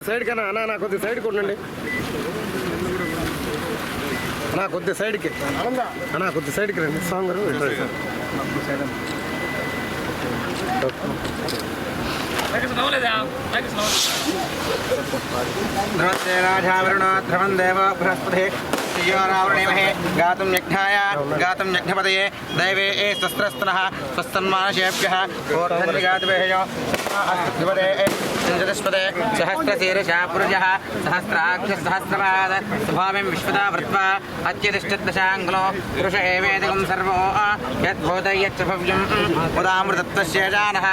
Side కన్నా అన్నా నా కొద్ది సైడ్కి ఉండండి అన్నా కొద్ది సైడ్కి అన్నా కొద్ది సైడ్కి రండి సాంగ్ ध्रुवं देव बृहस्पति रावणेमहे गातुं यज्ञाय गातुं यज्ञपतये दैवे स्वस्त्रस्तनः स्वस्तन्मानशेभ्यः ओर्धन्विगातुभेयो ध्रुवदे चतुष्पदे सहस्रशीर्षा पुरुषः सहस्राक्ष सहस्रपाद स्वभावं विश्वता वृत्वा अत्यतिष्ठद्दशाङ्गलो पुरुष एवेदिकं सर्वो यद्भूतयच्च भव्यं उदामृतत्वस्य जानः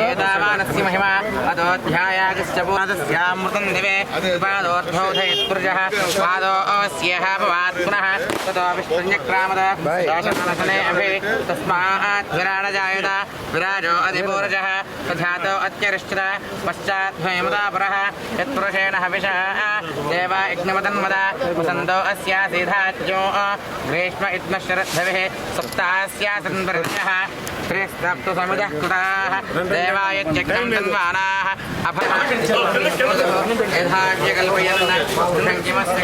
एतावानस्य महिमा अतोऽध्यायागश्च पूर्णस्यामृतं दिवे पादोर्धोधयत्पुरुषः पादोऽस्यः भवात् पुनः ततो विष्णुञ्जक्रामद दाशनसने अभि तस्मात् विराणजायत विराजो अधिपूर्जः तथातो अत्यरिष्टः पश्चाद्भयमुदापरः यत्पुरुषेण हविषः देव यज्ञमतन्मद वसन्तो अस्यासीधाज्यो ग्रीष्म इत्मशरद्धविः सप्तास्यासन्वर्षः त्रिस्तप्तु समिदः कृताः देवायज्ञं तन्वानाः यथाज्ञकल्पयन् सङ्किमस्य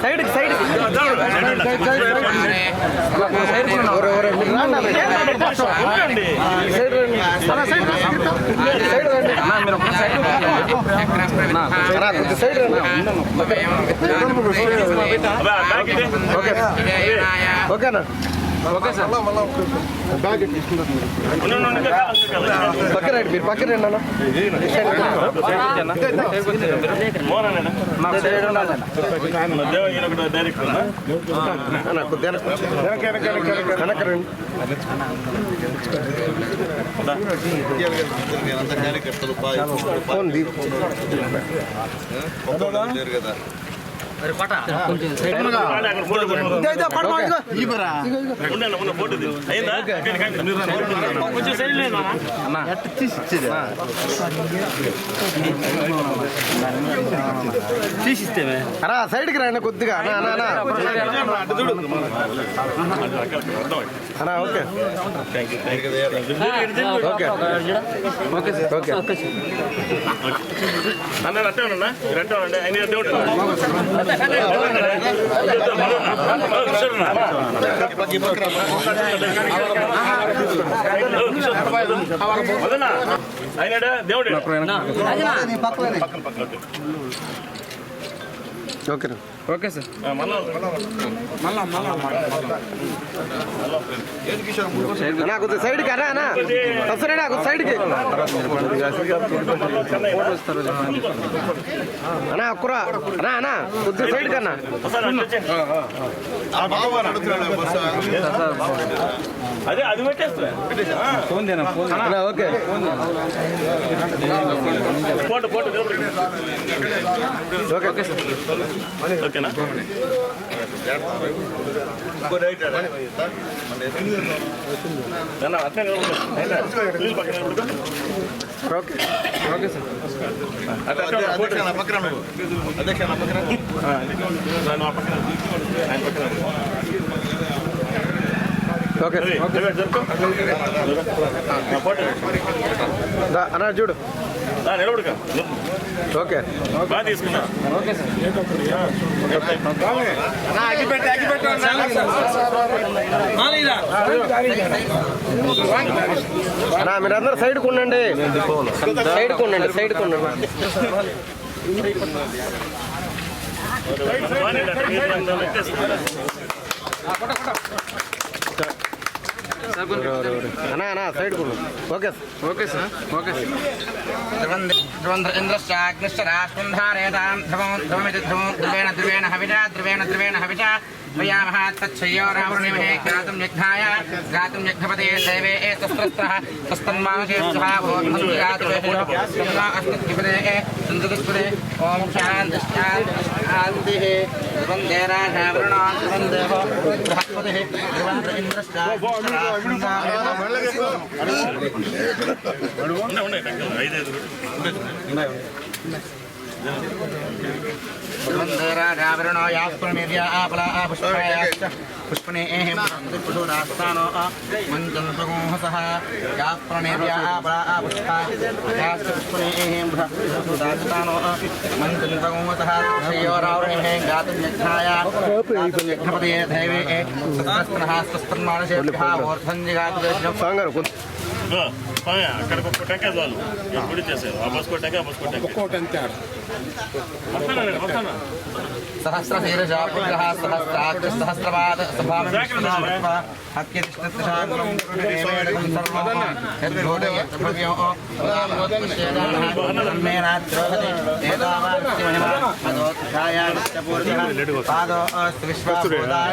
సైడ్కి సైడ్కి ఓకేనా ఓకే సార్ పక్కన మీరు పక్కన కదా అరా సైడ్కి రండి కొద్దిగా అన్నా ఓకే ఓకే ఓకే ఓకే అన్న ఆయన దేవుడు ఓకే ఓకే సార్ కొద్ది సైడ్కి అన్నా వస్తాడా కొద్ది సైడ్కి అన్నా ఒక్కరా అన్నా కొద్ది సైడ్కి అన్నా అదే అది పెట్టేస్తా okay photo photo okay okay sir ఓకేనా ఓకే ఓకే సార్ ఓకే అన్నా చూడు నిలబడుక ఓకే బాగా తీసుకున్నా ఓకే సార్ అన్నా మీరందరూ సైడ్కి ఉండండి సైడ్కి ఉండండి సైడ్కి ఉండండి అన్నా అన్నా side okay okay sir okay ध्रुवेण हविषा ध्रुवेण हविषा वयामः तच्छयोरावृणिमहे गातुं यज्ञाय गातुं यज्ञपते दैवे तस्त्रस्त्रः तस्तन्मानुषेभ्यः भवन्तं गातुवेः सन्दुष्पदे ॐ शान्तिः वन्दे राजावृणान् वन्देः बृहस्पतिः ध्रुवन्त इन्द्रश्च वन्दराजावरणो यास्पणिर्या आपला पुष्पयाश्च पुष्पने एहिं पुष्परास्तानो मञ्चन्तगोहसः यास्पणिर्या आपला पुष्पा याश्च पुष्पने एहिं पुष्परास्तानो मञ्चन्तगोहसः श्रेयोरावरणिमहे गातुं यज्ञाय गातुं यज्ञपते दैवे सत्रस्त्रः स्वस्तन्मानसेभ्यः ऊर्ध्वं जिगातुवेश्वं అక్కడికి ఒక్క టెంకాయ చాలు ఎప్పుడు చేసారు అబ్బస్ కొట్టాక వస్తానా सहस्रशीर्षा पुत्रः सहस्राक्ष सहस्रपाद सभामिष्टनामत्वा हत्यतिष्ठत्शाकुलं देवेडकं सर्वं यद्भूतयत्प्रभ्यो मेनाद्रोहते एतावास्य महिमा मदोत्थायाश्च पूर्णः पादो अस्तु विश्वाभूताय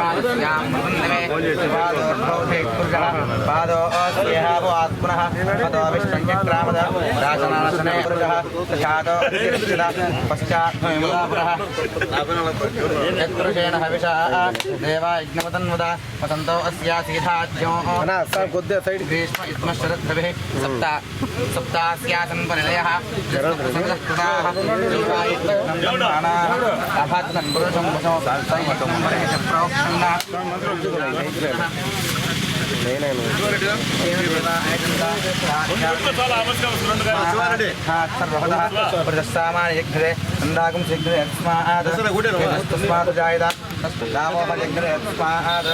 पादस्यां वन्दे पादोर्भवते पुरुषः पादो अस्यः आत्मनः मदो विष्णुचक्रामद राजनाशने पुरुषः तथादो पश्चात् पुरः यत्पुरुषेण हविषा देवा यज्ञपतन्वदा वसन्तो अस्यासीधाज्ञो ग्रीष्म इत्मशरद्भविः सप्तास्यासन् परिलयः संस्कृताः अभात्तन् पुरुषं वशो प्रोक्षन्ना सामान्यग्रे शीघ्रे तस्मात् जायदा दामोहयग्रे तस्मात्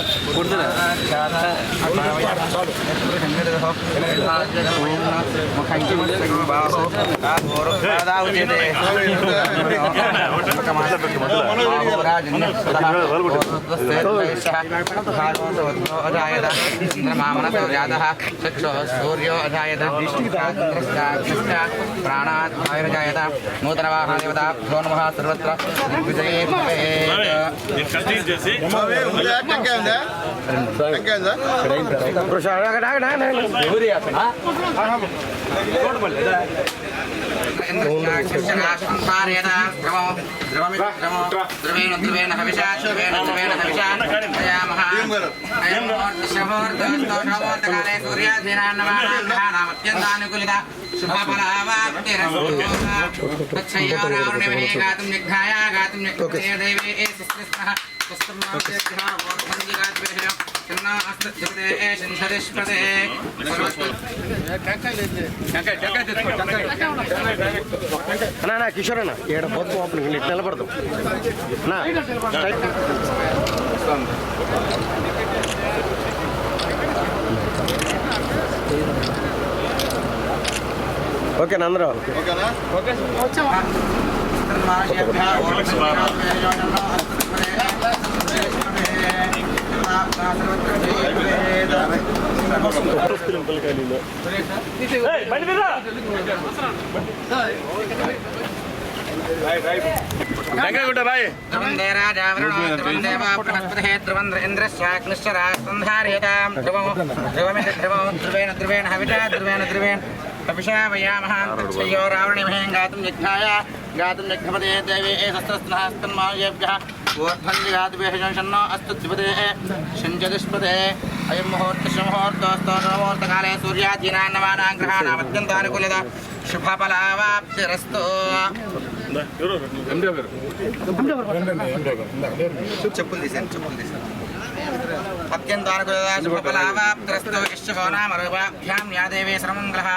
चंद्रमामनसौर्यादः चक्षो सूर्यो अजायत प्राणात् वायुर्जायत नूतनवाहनदेवता भ्यो नमः सर्वत्र दिग्विजये द्रवेण हविषा काले सूर्याधीनान्नमानामत्यन्तानुकूलिता शुभफलावाप्तिरस्तु तच्छयोरावृणिमहे गातुं यज्ञाय गातुं यज्ञपते दैवे शिस्त्रः అన్నా కిషోర్ అన్న ఏడ పొద్దు ఓపెనింగ్ ఇట్లా నిలబడతాం ఓకేనా అందరూ ध्रुवेण हविषा ध्रुवेण अभिषावयामः तच्छयोरावृणिमहे गातुं यज्ञाय गातुं यज्ञपते दैवे शस्त्रस्त्रहस्तन्मायेभ्यः ऊर्ध्वञ्जिगातुभ्यः अस्तु द्विपदे शञ्चदुष्पदे अयं मुहूर्तकाले सूर्याधीनान्नमानां ग्रहाणामत्यन्तानुकूलता शुभफलावाप्तिरस्तु చెప్పులు తీసాను అత్యంతానుకూలత శుభఫలావాప్తిరస్తు యశ్శో నామ రూపాభ్యాం యాదేవే సర్వమంగళః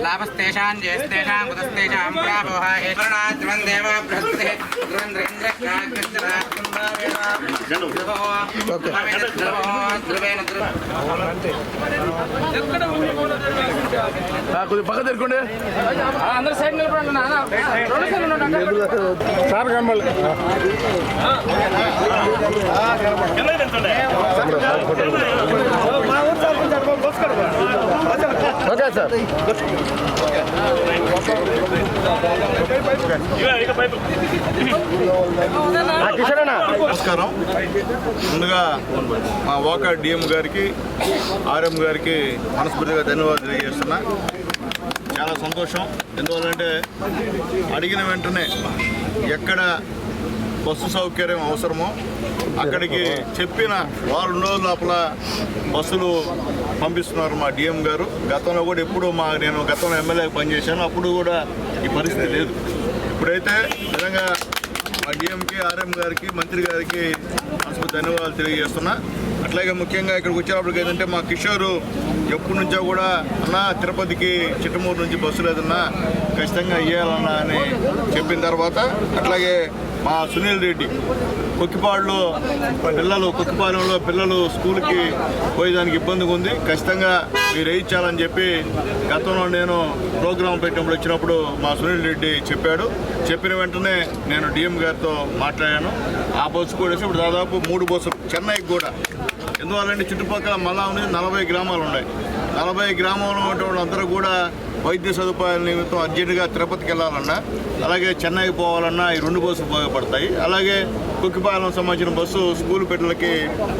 लाभस्तेषां जयस्तेषां कुतस्तेषां प्रापोः ईश्वरनाथ ध्रुवं देव बृहस्पतिः ध्रुवेण పక్క తెరుకోండి అందరూ సైడ్ నిలబడండి సార్ కనబడాలి ఓకే సార్ ఇక పైపు కిషోర్ అన్న నమస్కారం. ముందుగా మా వాకా డిఎం గారికి ఆర్ఎం గారికి మనస్ఫూర్తిగా ధన్యవాదాలు తెలియజేస్తున్నా. చాలా సంతోషం. ఎందువల్లంటే అడిగిన వెంటనే ఎక్కడ బస్సు సౌకర్యం అవసరమో అక్కడికి చెప్పిన 2 రోజుల లోపల బస్సులు పంపిస్తున్నారు మా డిఎం గారు. గతంలో కూడా ఎప్పుడు నేను గతంలో ఎమ్మెల్యే పనిచేశాను, అప్పుడు కూడా ఈ పరిస్థితి లేదు. ఇప్పుడైతే నిజంగా మా డిఎంకి ఆర్ఎం గారికి మంత్రి గారికి మనసు ధన్యవాదాలు తెలియజేస్తున్నా. అట్లాగే ముఖ్యంగా ఇక్కడికి వచ్చేటప్పటికి ఏంటంటే మా కిషోర్ ఎప్పటి నుంచో కూడా అన్నా తిరుపతికి చిట్టమూరు నుంచి బస్సు లేదన్నా ఖచ్చితంగా ఇవ్వాలన్నా అని చెప్పిన తర్వాత, అట్లాగే మా సునీల్ రెడ్డి కుక్కిపాలెంలో పిల్లలు స్కూల్కి పోయేదానికి ఇబ్బందిగా ఉంది, ఖచ్చితంగా మీరు వేయించాలని చెప్పి గతంలో నేను ప్రోగ్రాం పెట్టినప్పుడు వచ్చినప్పుడు మా సునీల్ రెడ్డి చెప్పాడు. చెప్పిన వెంటనే నేను డిఎం గారితో మాట్లాడాను. ఆ బస్సు కూడా ఇప్పుడు దాదాపు 3 బస్సులు చెన్నైకి కూడా. ఎందువల్లంటే చుట్టుపక్కల మళ్ళా నుంచి 40 గ్రామాలు ఉన్నాయి. 40 గ్రామంలో ఉన్న వాళ్ళందరూ కూడా వైద్య సదుపాయాల నిమిత్తం అర్జెంటుగా తిరుపతికి వెళ్ళాలన్నా, అలాగే చెన్నైకి పోవాలన్నా ఈ 2 బస్సులు ఉపయోగపడతాయి. అలాగే కుక్కిపాలెం సంబంధించిన బస్సు స్కూల్ పిల్లలకి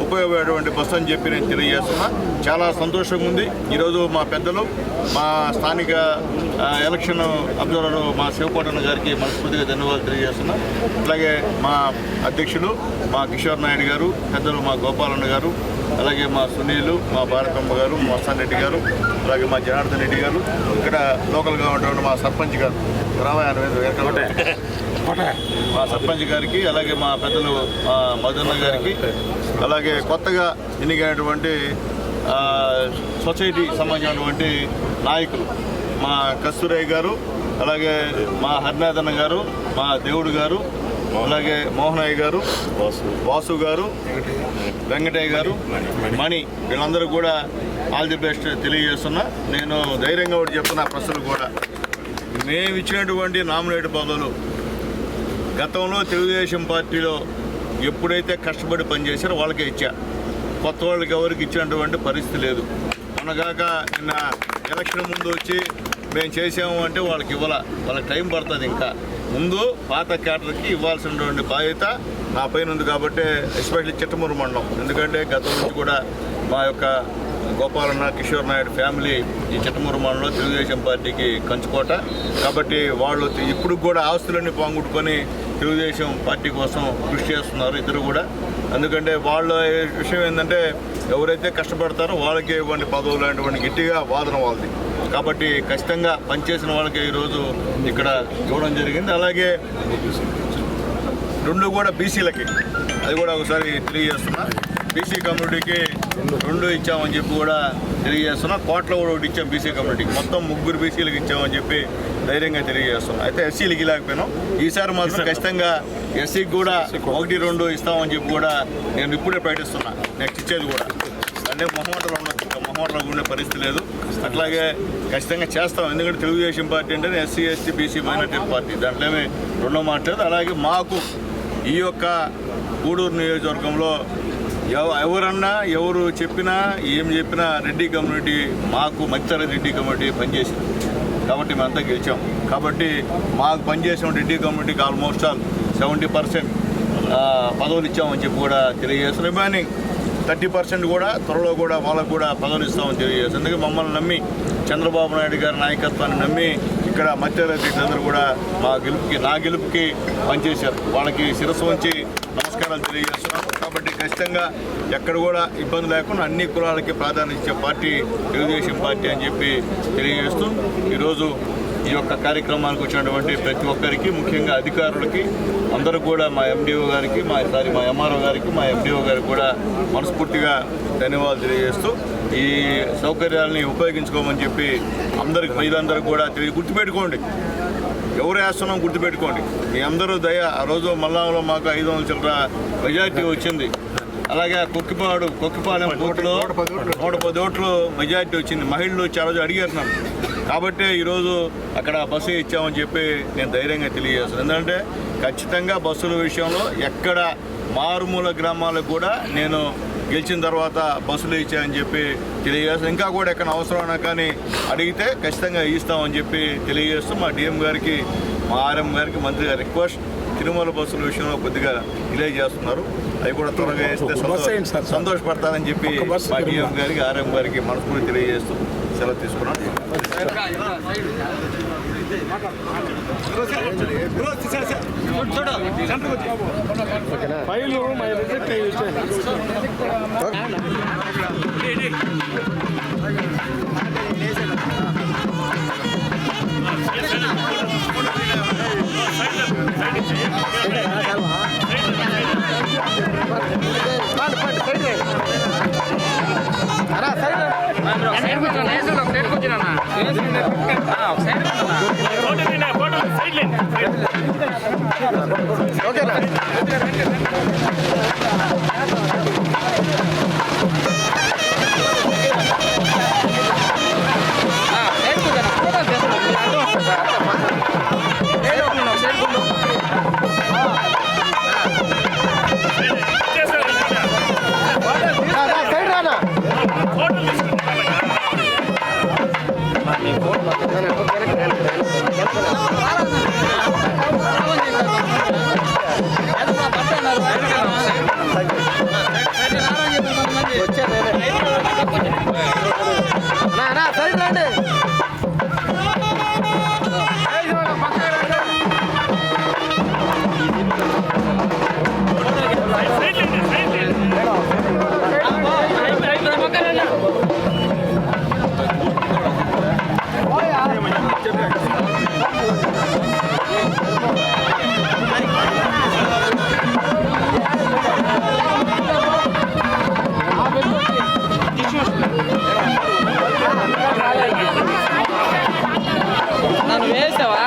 ఉపయోగపడేటువంటి బస్సు అని చెప్పి నేను తెలియజేస్తున్నా. చాలా సంతోషంగా ఉంది. ఈరోజు మా పెద్దలు, మా స్థానిక ఎలక్షన్ అబ్జర్వర్ మా శివకోటన్న గారికి మనస్ఫూర్తిగా ధన్యవాదాలు తెలియజేస్తున్నా. అలాగే మా అధ్యక్షులు మా కిషోర్ నాయుడు గారు, పెద్దలు మా గోపాలన్న గారు, అలాగే మా సునీలు, మా భారతమ్మ గారు, మా వస్తాన్ రెడ్డి గారు, అలాగే మా జనార్దన్ రెడ్డి గారు, ఇక్కడ లోకల్గా ఉన్నటువంటి మా సర్పంచ్ గారు మా సర్పంచ్ గారికి, అలాగే మా పెద్దలు మదన్న గారికి, అలాగే కొత్తగా ఎన్నికైనటువంటి సొసైటీ సంబంధించినటువంటి నాయకులు మా కస్తూరయ్య గారు, అలాగే మా హరినాథన్న గారు, మా దేవుడు గారు, అలాగే మోహనయ్య గారు, వాసు గారు, వెంకటయ్య గారు, మణి, వీళ్ళందరూ కూడా ఆల్ ది బెస్ట్ తెలియజేస్తున్నా. నేను ధైర్యంగా ఒకటి చెప్తున్నా, ప్రజలు కూడా మేము ఇచ్చినటువంటి నామినేట్ పదవులు గతంలో తెలుగుదేశం పార్టీలో ఎప్పుడైతే కష్టపడి పనిచేశారో వాళ్ళకే ఇచ్చా. కొత్త వాళ్ళకి ఎవరికి ఇచ్చినటువంటి పరిస్థితి లేదు. మొన్నగాక నిన్న ఎలక్షన్ ముందు వచ్చి మేము చేసాము అంటే వాళ్ళకి వాళ్ళకి టైం పడుతుంది. ఇంకా ముందు పాత క్యాడర్కి ఇవ్వాల్సినటువంటి బాధ్యత నా పైన ఉంది. కాబట్టి ఎస్పెషల్లీ చిట్టమూరు మండలం, ఎందుకంటే గతం నుంచి కూడా మా యొక్క గోపాలన్న, కిషోర్ నాయుడు ఫ్యామిలీ ఈ చిట్టమూరు మండలంలో తెలుగుదేశం పార్టీకి కంచుకోట. కాబట్టి వాళ్ళు ఇప్పుడు కూడా ఆస్తులన్నీ పోగొట్టుకొని తెలుగుదేశం పార్టీ కోసం కృషి చేస్తున్నారు ఇద్దరు కూడా. ఎందుకంటే వాళ్ళ విషయం ఏంటంటే ఎవరైతే కష్టపడతారో వాళ్ళకే ఇవ్వండి పదవులు అనేటువంటి గట్టిగా వాదన వాళ్ళది. కాబట్టి ఖచ్చితంగా పనిచేసిన వాళ్ళకి ఈరోజు ఇక్కడ ఇవ్వడం జరిగింది. అలాగే 2 కూడా బీసీలకి, అది కూడా ఒకసారి తెలియజేస్తున్నా. బీసీ కమ్యూనిటీకి 2 ఇచ్చామని చెప్పి కూడా తెలియజేస్తున్నా. కోట్లో కూడా 1 ఇచ్చాం బీసీ కమ్యూనిటీకి. మొత్తం 3 బీసీలకు ఇచ్చామని చెప్పి ధైర్యంగా తెలియజేస్తున్నాం. అయితే ఎస్సీలకి లేకపోయినాం. ఈసారి మాత్రం ఖచ్చితంగా ఎస్సీకి కూడా 1-2 ఇస్తామని చెప్పి కూడా నేను ఇప్పుడే ప్రకటిస్తున్నా. నెక్స్ట్ ఇచ్చేది కూడా అంటే మొహమాటలో ఉండే పరిస్థితి లేదు. అట్లాగే ఖచ్చితంగా చేస్తాం. ఎందుకంటే తెలుగుదేశం పార్టీ అంటే SC, ST, BC minority party, దాంట్లో రెండో మాట లేదు. అలాగే మాకు ఈ యొక్క గూడూరు నియోజకవర్గంలో ఎవరన్నా ఎవరు చెప్పినా ఏం చెప్పినా రెడ్డి కమ్యూనిటీ, మాకు మధ్యతరగతి రెడ్డి కమ్యూనిటీ పనిచేసింది కాబట్టి మేమంతా గెలిచాం. కాబట్టి మాకు పనిచేసిన రెడ్డి కమ్యూనిటీకి ఆల్మోస్ట్ 70% పదవులు ఇచ్చామని చెప్పి కూడా తెలియజేస్తున్నాం. రిమైనింగ్ 30% కూడా త్వరలో కూడా వాళ్ళకు కూడా పదవులు ఇస్తామని తెలియజేస్తాం. అందుకే మమ్మల్ని నమ్మి చంద్రబాబు నాయుడు గారి నాయకత్వాన్ని నమ్మి ఇక్కడ మధ్యతరగతి అందరూ కూడా నా గెలుపుకి పనిచేశారు. వాళ్ళకి శిరస్సు వంచి నమస్కారాలు తెలియజేస్తున్నాం. కాబట్టి ఖచ్చితంగా ఎక్కడ కూడా ఇబ్బంది లేకుండా అన్ని కులాలకి ప్రాధాన్యత ఇచ్చే పార్టీ తెలుగుదేశం పార్టీ అని చెప్పి తెలియజేస్తూ ఈరోజు ఈ యొక్క కార్యక్రమానికి వచ్చినటువంటి ప్రతి ఒక్కరికి, ముఖ్యంగా అధికారులకి అందరూ కూడా మా ఎండిఓ గారికి, మా ఎంఆర్ఓ గారికి, మా ఎండిఓ గారికి కూడా మనస్ఫూర్తిగా ధన్యవాదాలు తెలియజేస్తూ ఈ సౌకర్యాలని ఉపయోగించుకోమని చెప్పి అందరికి ప్రజలందరూ కూడా గుర్తుపెట్టుకోండి. ఎవరు వేస్తున్నాం గుర్తుపెట్టుకోండి. మీ అందరూ దయ. ఆ రోజు మల్లాంలో మాకు 500 చిల్లర మెజార్టీ వచ్చింది. అలాగే కొక్కిపాలెం బూత్లో 110 ఓట్లు మెజార్టీ వచ్చింది. మహిళలు చాలా రోజు అడిగారు నన్ను. కాబట్టి ఈరోజు అక్కడ బస్సు ఇచ్చామని చెప్పి నేను ధైర్యంగా తెలియజేస్తాను. ఎందుకంటే ఖచ్చితంగా బస్సుల విషయంలో ఎక్కడ మారుమూల గ్రామాలకు కూడా నేను గెలిచిన తర్వాత బస్సులు ఇచ్చాయని చెప్పి తెలియజేస్తాం. ఇంకా కూడా ఎక్కడ అవసరమైనా కానీ అడిగితే ఖచ్చితంగా ఇస్తామని చెప్పి తెలియజేస్తూ మా డిఎం గారికి, మా ఆర్ఎం గారికి, మంత్రి గారి రిక్వెస్ట్ తిరుమల బస్సుల విషయంలో కొద్దిగా డిలే చేస్తున్నారు. అవి కూడా త్వరగా వేస్తే సంతోషపడతారని చెప్పి మా డిఎం గారికి, ఆర్ఎం గారికి మనస్ఫూర్తి తెలియజేస్తూ సెలవు తీసుకున్నాను. నన్ను వేసావా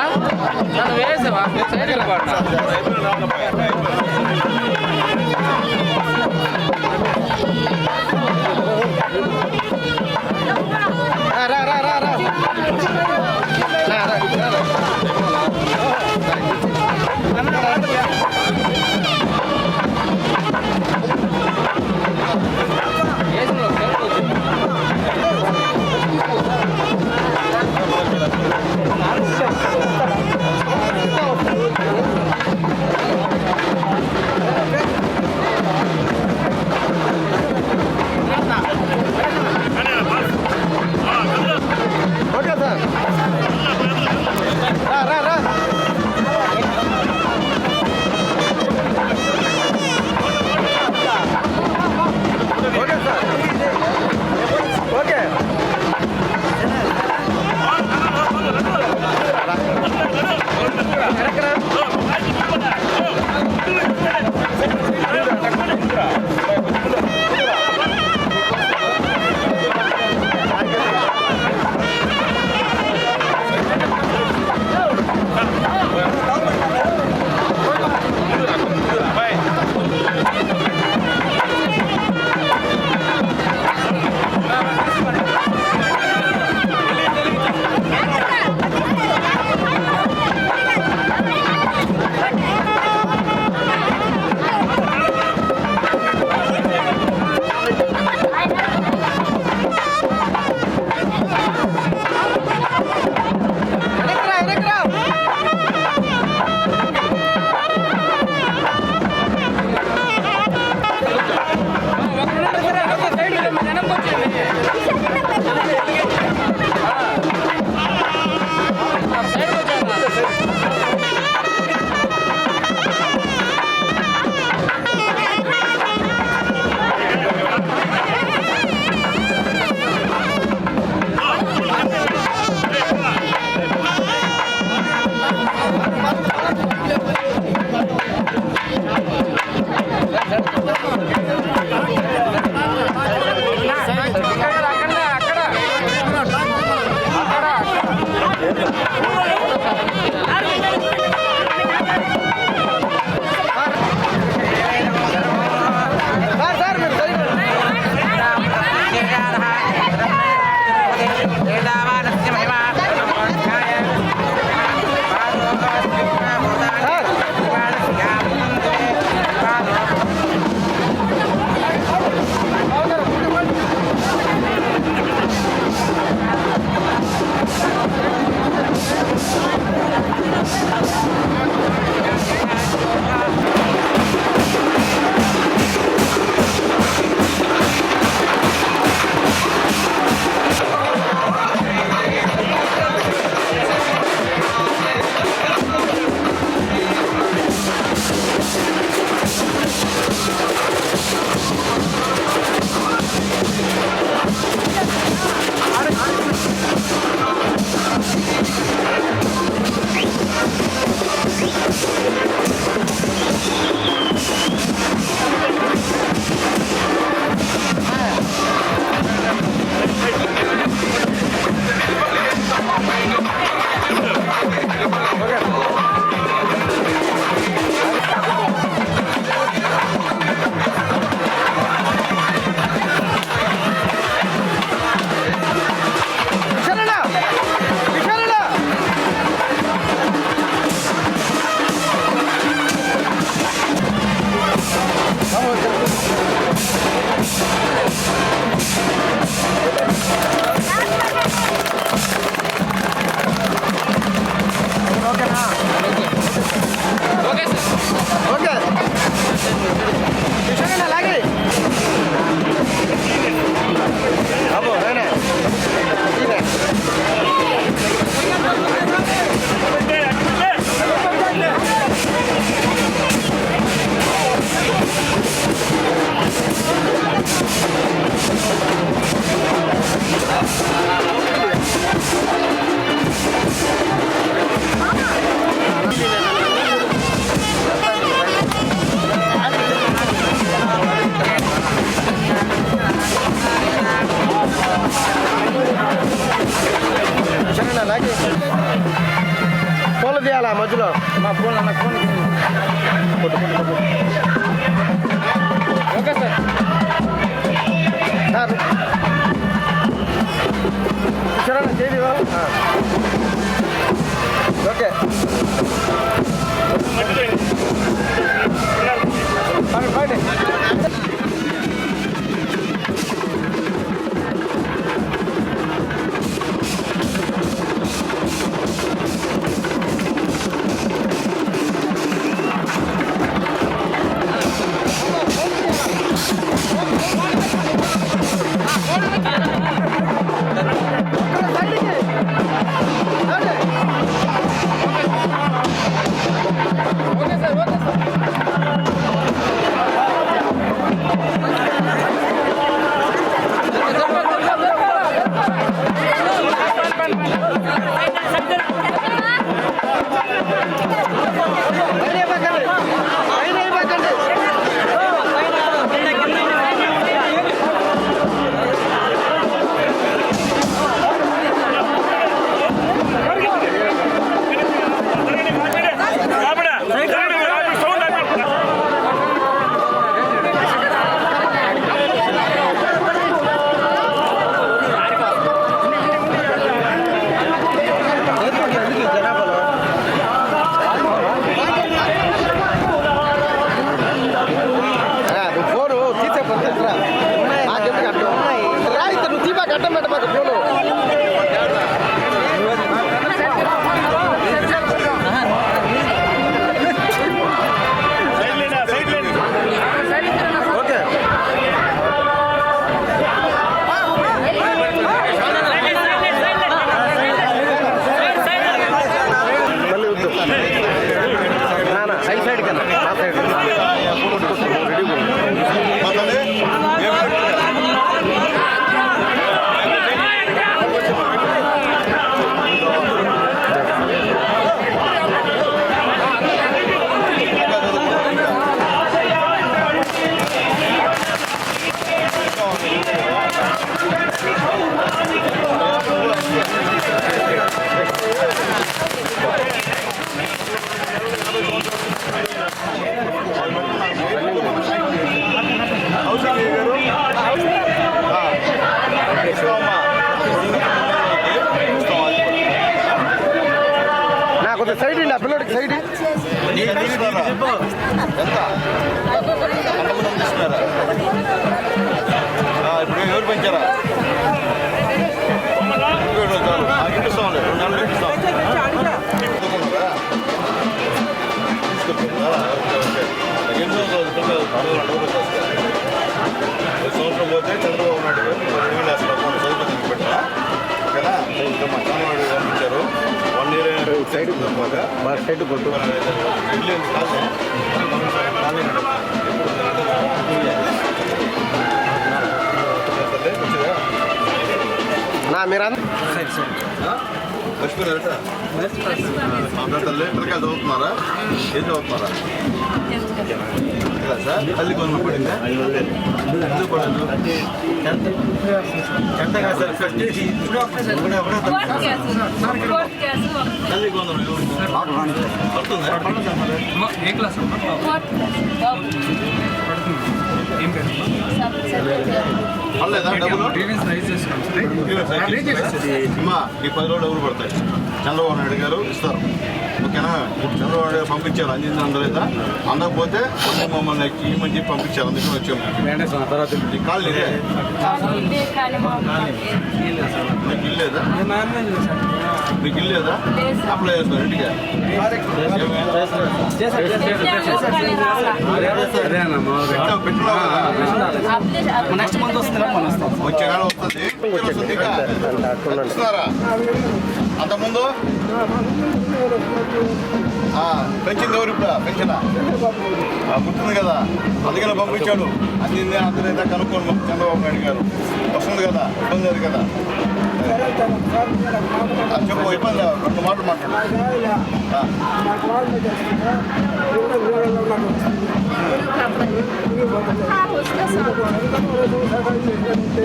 తీయాలా మధ్యలో ఓకే సార్ సార్ చూడండి చేయండి ఓకే ఫైన్ కొంచెం సైడ్ అండి ఆ పిల్లడికి సైడ్ ఎంత ఇప్పుడు ఎవరు పెంచారా ఇప్పిస్తాం 2 నెలలు ఇప్పిస్తాం సంవత్సరం పోతే చంద్రబాబు నాయుడు గారు చదువుతుంది పెట్టా ఓకేనా ఇంకా మా చంద్రబాబు పంపించారు 1 ఇయర్ సైడ్ సైడ్ కొట్టు ఇల్లు కాదు నా మీరంతా మర్చిపోయారట తల్లి పిల్లకాయలు చదువుతున్నారా ఏం చదువుతున్నారా సార్ తల్లి కొన పడిందా ఎందుకు పడదు తల్లి కొందరు పడుతుందా పర్లేదా డబ్బులు అమ్మా ఈ 10 రోజులు డబ్బులు పడతాయి చంద్రబాబు నాయుడు గారు ఇస్తారు ఓకేనా చంద్రబాబు నాయుడు గారు పంపించారు అందింది అందలేదా అందకపోతే మమ్మల్ని ఈ మంచి పంపించారు అందుకని వచ్చాము తర్వాత ఈ కాళ్ళు ఇదే మీకు ఇల్లేదా మీకు ఇల్లేదా అప్లై చేస్తున్నారు ఇంటికి నెక్స్ట్ మంత్ వచ్చే కాలం వస్తుంది అంతకుముందు పెంచింది ఎవరు ఇప్పుడు పెంచిన గుర్తుంది కదా అందుకనే పంపించాడు అందింది అందరైతే కనుక్కోండి చంద్రబాబు నాయుడు గారు వస్తుంది కదా ఇబ్బంది లేదు కదా చెప్పు ఇబ్బంది 2 మాటలు మాట్లాడు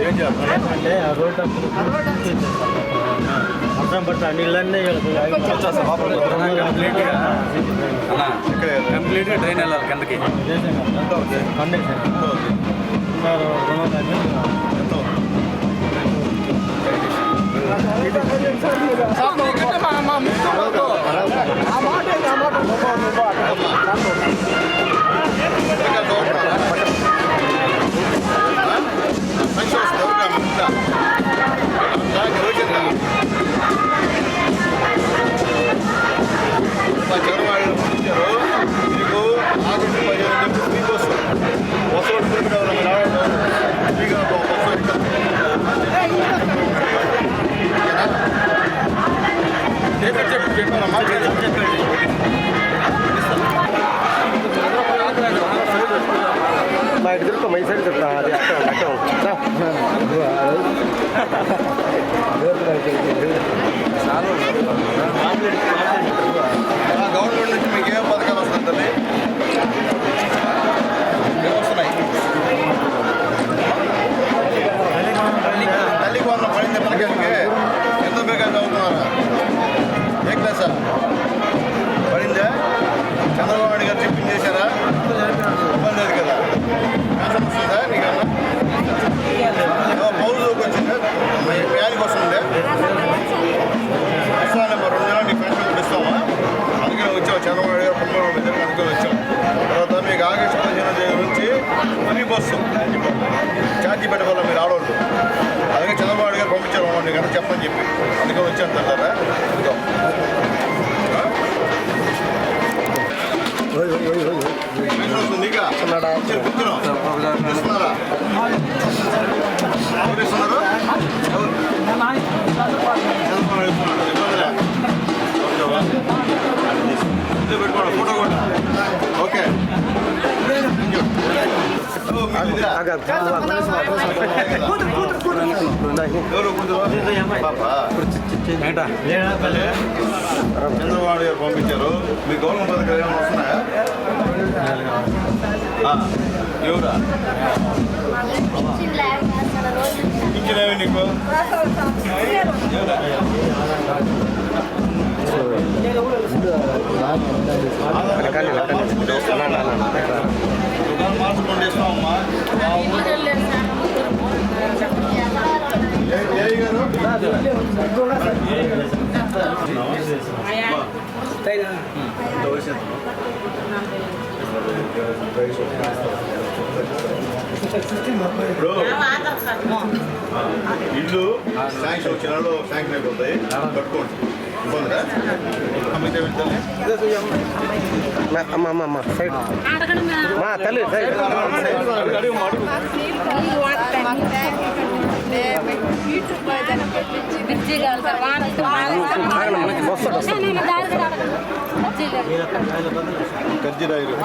ఏం చేయాలి వర్షం పడతా నీళ్ళన్నీ కంప్లీట్గా ట్రైన్ వెళ్ళాలి కిందకి. బయట తిరుగుతాం ఈ సైడ్ తిరుగుతాం అది గవర్నమెంట్ నుంచి మీకు ఏం పథకాలు వస్తుంది తల్లి? వస్తున్నాయి. తల్లికి వందనం పడింది పిల్లకాయలకి. ఎంత బేగా చదువుతున్నారా? ఏ క్లాసా పడిందా? చంద్రబాబు నాయుడు గారు చెప్పింది చేశారా? ఇబ్బంది లేదు కదా? పెన్షన్ వస్తుందా నీకన్నా? పౌరులకు వచ్చిందా? వ్యాధికి వస్తుందా? వస్తా నెంబర్ 2 నెలలు నీ పెన్షన్ కూడా ఇస్తామా? అందుకని వచ్చాం. చంద్రబాబు నాయుడు గారు కుటుంబం ఇద్దరికి అందుకని వచ్చాం. తర్వాత మీకు ఆగస్టు 15 తేదీ నుంచి ఫ్రీ బస్సు ఛార్జీ పెట్టగల మీరు ఆడవాళ్ళు. అలాగే చంద్రబాబు నాయుడు గారు పంపించారు నీకు అంతా చెప్పని చెప్పి అందుకని వచ్చాను కదా. పెన్షన్ వస్తుంది ఇక కూర్చున్నారా? ఎవరు ఇస్తున్నారు? పెట్టుకోండి ఫోటో కూడా. ఓకే చంద్రబాబు గారు పంపించారు. మీ గవర్నమెంట్ పథకాలు ఏమైనా వస్తున్నాయా? ఎవరా ఇచ్చినవి నీకు? మార్చుకుంటే ఇస్తామమ్మా. ఇప్పుడు ఇల్లు శాంక్షన్ వచ్చిన వాళ్ళు శాంక్షన్ అయిపోతాయి. కట్టుకోండి. ఇబ్బందిరా అమ్మితే వెళ్తానే అమ్మ సైడ్ మా తల్లి సైడ్ కర్జీరాయులు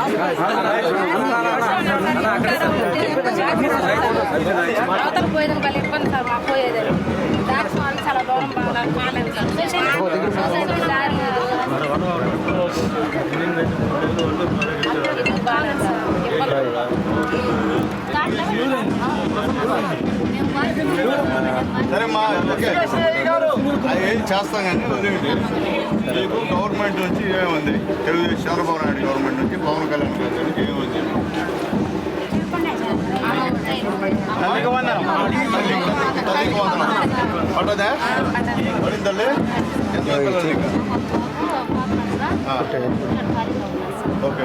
పోయేదాన్ని వాళ్ళు ఇబ్బంది సార్ మా పోయేది దారి చాలా దూరం సరేమ్మా ఓకే అవి చేస్తాం కానీ మీకు గవర్నమెంట్ నుంచి ఏముంది? తెలుగుదేశం చంద్రబాబు నాయుడు గవర్నమెంట్ నుంచి పవన్ కళ్యాణ్ గారి నుంచి ఏముంది? తల్లికి వందనం పట్టదా? పడింది తల్లి? ఎంత ఓకే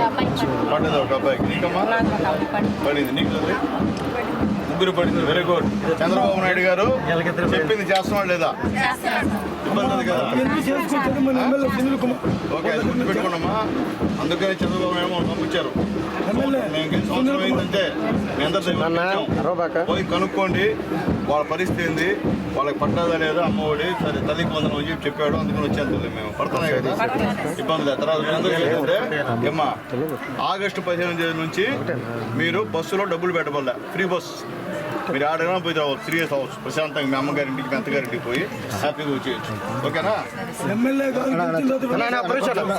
పడ్డది ఒక అబ్బాయికి. నీకమ్మా పడింది? నీకు తల్లి ముగ్గురు పడింది. Very good. చంద్రబాబు నాయుడు గారు చెప్పింది చేస్తున్నాడు లేదా? ఇబ్బంది ఉంది కదా? ఓకే అది గుర్తుపెట్టుకున్నామా? అందుకని చంద్రబాబు నాయుడు పంపించారు. సంవత్సరం అయిందంటే పోయి కనుక్కోండి వాళ్ళ పరిస్థితి ఏంది, వాళ్ళకి పట్టాదా లేదా, అమ్మఒడి సరే తల్లికి వందనం అని చెప్పాడు. అందుకని వచ్చేంత మేము పడుతున్నాయి కదా, ఇబ్బంది లేదు. తర్వాత ఏంటంటే ఏమ్మా ఆగస్టు 15 తేదీ నుంచి మీరు బస్సులో డబ్బులు పెట్టబోలే, ఫ్రీ బస్. మీరు ఆడగా పోయి రావచ్చు, 3 years అవ్వచ్చు ప్రశాంతంగా. మీ అమ్మగారింటికి మీ అత్తగారింటికి పోయి హ్యాపీగా వచ్చేయచ్చు. ఓకేనా?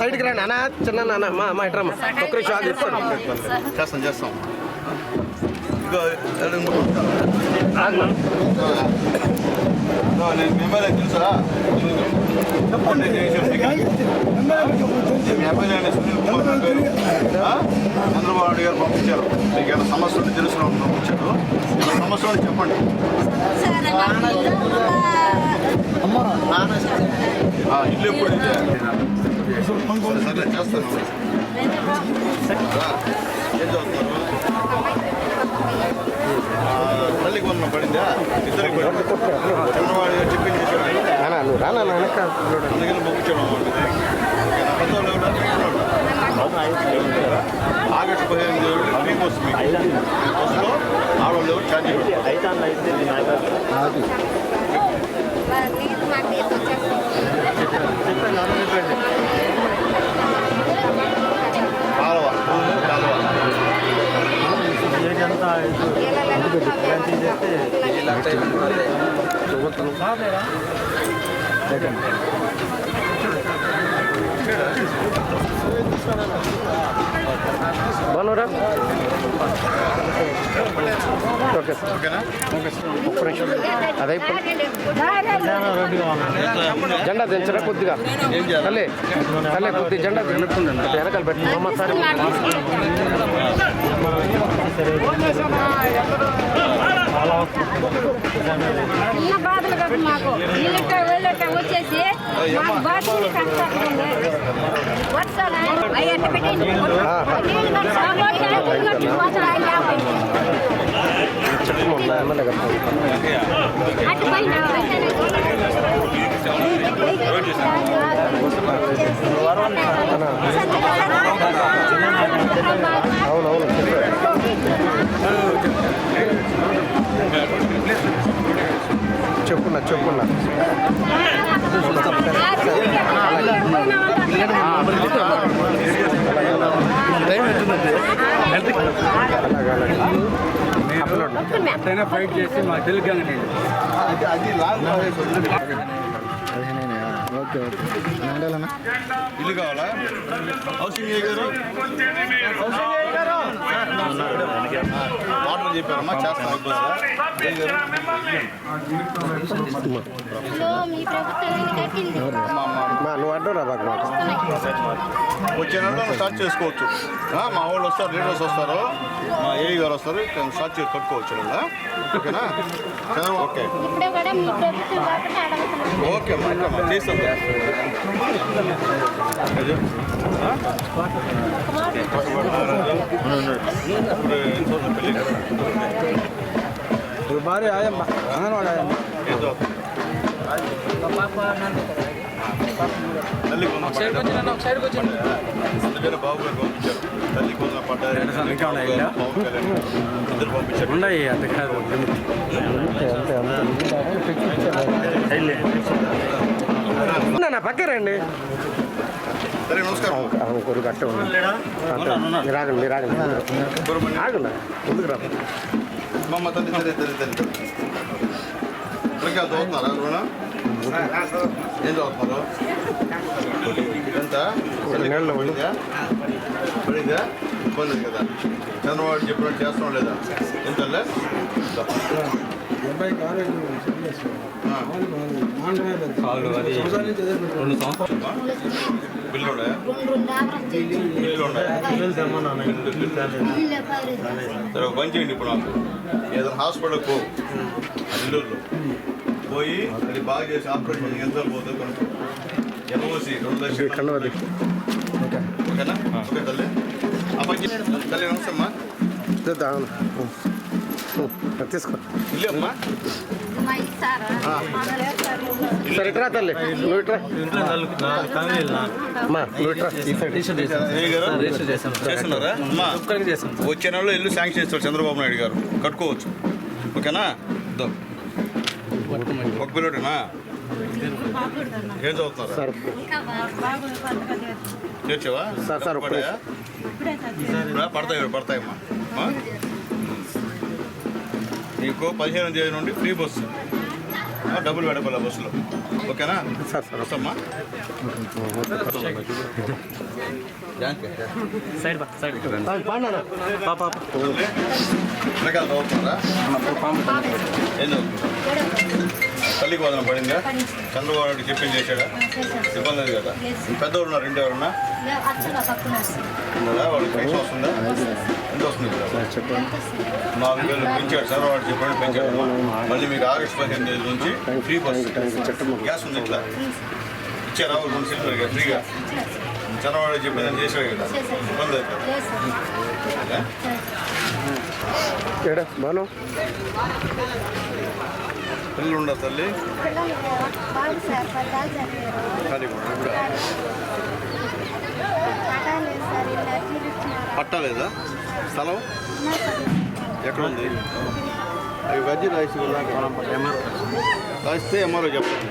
సైడ్కి రండి అన్న. చిన్న మా ఇట్రమ్మ ఒక్క చేస్తాం చేస్తాం. ఇంకా నేను ఎమ్మెల్యే తెలుసా చెప్పండి ఎమ్మెల్యే సునీల్ కుమార్ నా పేరు చంద్రబాబు నాయుడు గారు పంపించారు మీకు ఏమైనా సమస్య ఉంటే తెలుసు పంపించారు సమస్య ఉంటే చెప్పండి ఇల్లు ఎప్పుడు సరే చేస్తాను ఏం చదువుతున్నారు తల్లికి వందనం పడిందా ఇద్దరికి పడింది చంద్రబాబు గారు చెప్పింది నువ్వు రానా అందుకని పంపించాడు ఆగస్టు 15 ఫ్రీ బస్ బస్సులో ఆడవాళ్ళు ఎవరు ఛార్జీ కాలువ బాగున్నారా ఓకే సార్ ఓకేనా ఒక్క నిమిషం అదే జెండా దించరా కొద్దిగా తల్లి తల్లి కొద్ది జెండా వెనకాల పెట్టి అమ్మ సార్ ఉన్న బాధలు కదా మాకు ఇల్లట వెళ్ళట వచ్చేసి మాకు బాధలు కష్టపడుతుంది వర్షాలు అయ్యట పెట్టండి అటు పైన అవునవును చెప్పున్నా చెప్పున్నా ఫైట్ చేసి మా తెలుగు అది లాంగ్ ఓకే ఓకే ఇల్లు కావాలా హౌసింగ్ వాటర్ చెప్పారమ్మా చేస్తాం నువ్వు అడ్డరా బాగా వచ్చే నెలలో స్టార్ట్ చేసుకోవచ్చు మా వాళ్ళు వస్తారు లీడర్స్ వస్తారు మా ఏఈ గారు వస్తారు స్టార్ట్ చేసి కట్టుకోవచ్చు ఇలా ఓకేనా ఓకే ఓకే అమ్మా చేస్తాం భారీ ఆయమ్మ అంగన్వాడి ఆయమ్మ తల్లి అందుకని బాబు గారు పంపించారు తల్లి కొందరు పడ్డారు ఇద్దరు పంపించారు ఉన్నాయి అంత కాదు నా పక్క రండి సరే నమస్కారం కొరు కట్ట మీరు ఆగండి మీరు ఆగండి ఆగండి ముందుకు రా మమ్మ తల్లి తల్లి తల్లి తల్లి ఇప్పటికే చదువుతున్నారా రుణ ఏం చదువుతున్నారు ఎంత పడిందా పడిందా ఇబ్బంది కదా చంద్రబాబు చెప్పినట్టు చేస్తున్నాం లేదా ఎంతలే బిల్లు ఉన్నాయా బిల్లు ఉన్నాయా సరే ఒక పని చేయండి ఇప్పుడు నాకు ఏదైనా హాస్పిటల్కి పో నెల్లూరులో పోయి అది బాగా చేసి ఆపరేషన్ ఎంత పోతుంది కనుక ఎన్ఓసి 2 లక్షలు ఓకేనా ఓకే తల్లి ఆ పని తల్లి నమస్తే అమ్మా తీసుకో ఇల్లు అమ్మా సరే ఇట్రా తల్లి నువ్వు ఇట్రా అమ్మా నువ్వు ఇట్రా ఈ సైడ్ చేస్తున్నారా అమ్మా వచ్చే నెలలో ఇల్లు శాంక్షన్ చేస్తారు చంద్రబాబు నాయుడు గారు కట్టుకోవచ్చు ఓకేనా ఒక పిల్లడేనా ఏం చదువుతున్నారా సార్ చేర్చావా సార్ పడ్డాయా పడతాయమ్మా నీకు 15వ తేదీ నుండి ఫ్రీ బస్సు డబ్బులు పెడపల్ల బస్సులో ఓకేనా సార్ సార్ వస్తామ్మా సైడ్ సైడ్ వెనకాల చదువుతున్నారా ఏం చదువుతున్నారు తల్లికి వదన పడిందా? చంద్రబాబు నాయుడు చెప్పింది చేశాడా? ఇబ్బంది లేదు కదా. పెద్దవాళ్ళు ఉన్నారు, రెండు ఎవరన్నా ఉన్నదా? వాళ్ళకి పెన్షన్ వస్తుందా? ఎంత వస్తుంది ఇక్కడ? 4,000 పెంచాడు చంద్రబాబు చెప్పాడు, పెంచాడు. మళ్ళీ మీకు ఆగస్టు 15 నుంచి ఫ్రీ బస్ గ్యాస్ ఉంది. ఇట్లా ఇచ్చారా? 2 సిలిండర్ ఫ్రీగా చంద్రబాబు చెప్పిందని చేశాడు కదా. ఇబ్బంది లేదు కదా. బాను పిల్లలు ఉండదు తల్లి పట్టలేదా? స్థలం ఎక్కడ ఉంది? అవి గజ్జి రాసి రాస్తే ఎంఆర్ఓ చెప్పండి.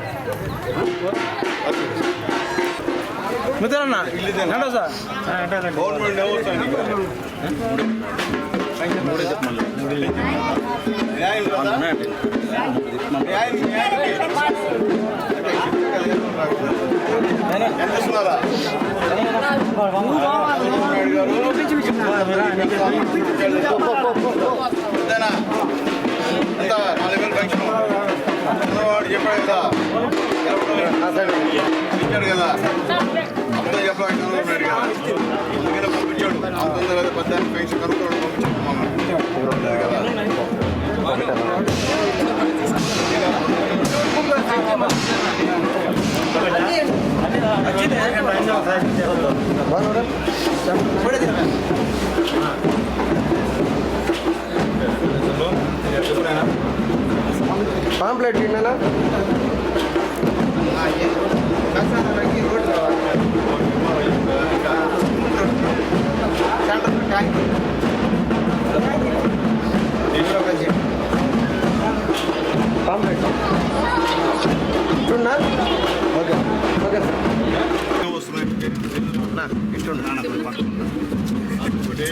గవర్నమెంట్ ఏమవుతుంది? ఎంత ఇస్తున్నారా? అంతేనా? ఎంత 4,000 పెన్షన్ చంద్రబాబు చెప్పాడు కదా, ఇచ్చాడు కదా. అంతా చెప్పాడు చంద్రబాబు నాయుడు కదా, అందుకనే పంపించాడు. 1918 పెన్షన్ కనుక్కోవడం పంపించాడు కదా. పాంప్లెట్ తిన్నానా? పాంప్లెట్ చూడన్నా? Okay okay sir. ఒకటి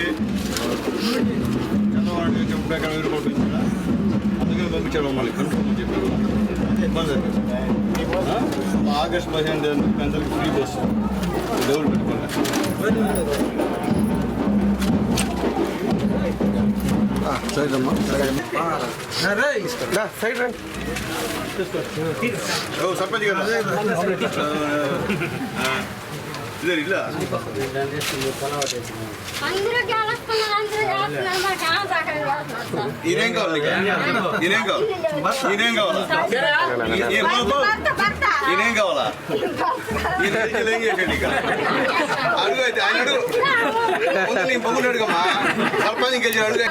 చంద్రబాబు నాయుడు చెప్పే 1000 కోట్లు ఇచ్చారా? అందుకని పంపించాడు మమ్మల్ని కనుక్కోమని చెప్పారు. ఇబ్బంది ఆగస్టు 15 అందరికి ఫ్రీ బస్ దేవుడు పెట్టుకున్నారు. సైడ్ అమ్మా సైడ్ రండి. సర్పంచ్ కదా ఇదే ఇలా ఈయనేం కావాలి? ఈయనేం కావాలి? ఈయనేం కావాలా? ఈయనేం కావాలా? ఈయన ఏం చేసాడు ఇక? అడుగు అయితే ఆయన అడుగు. నీ పొగుడు అడుగమ్మా. సర్పంచ్ గెలిచాడు అడుగు.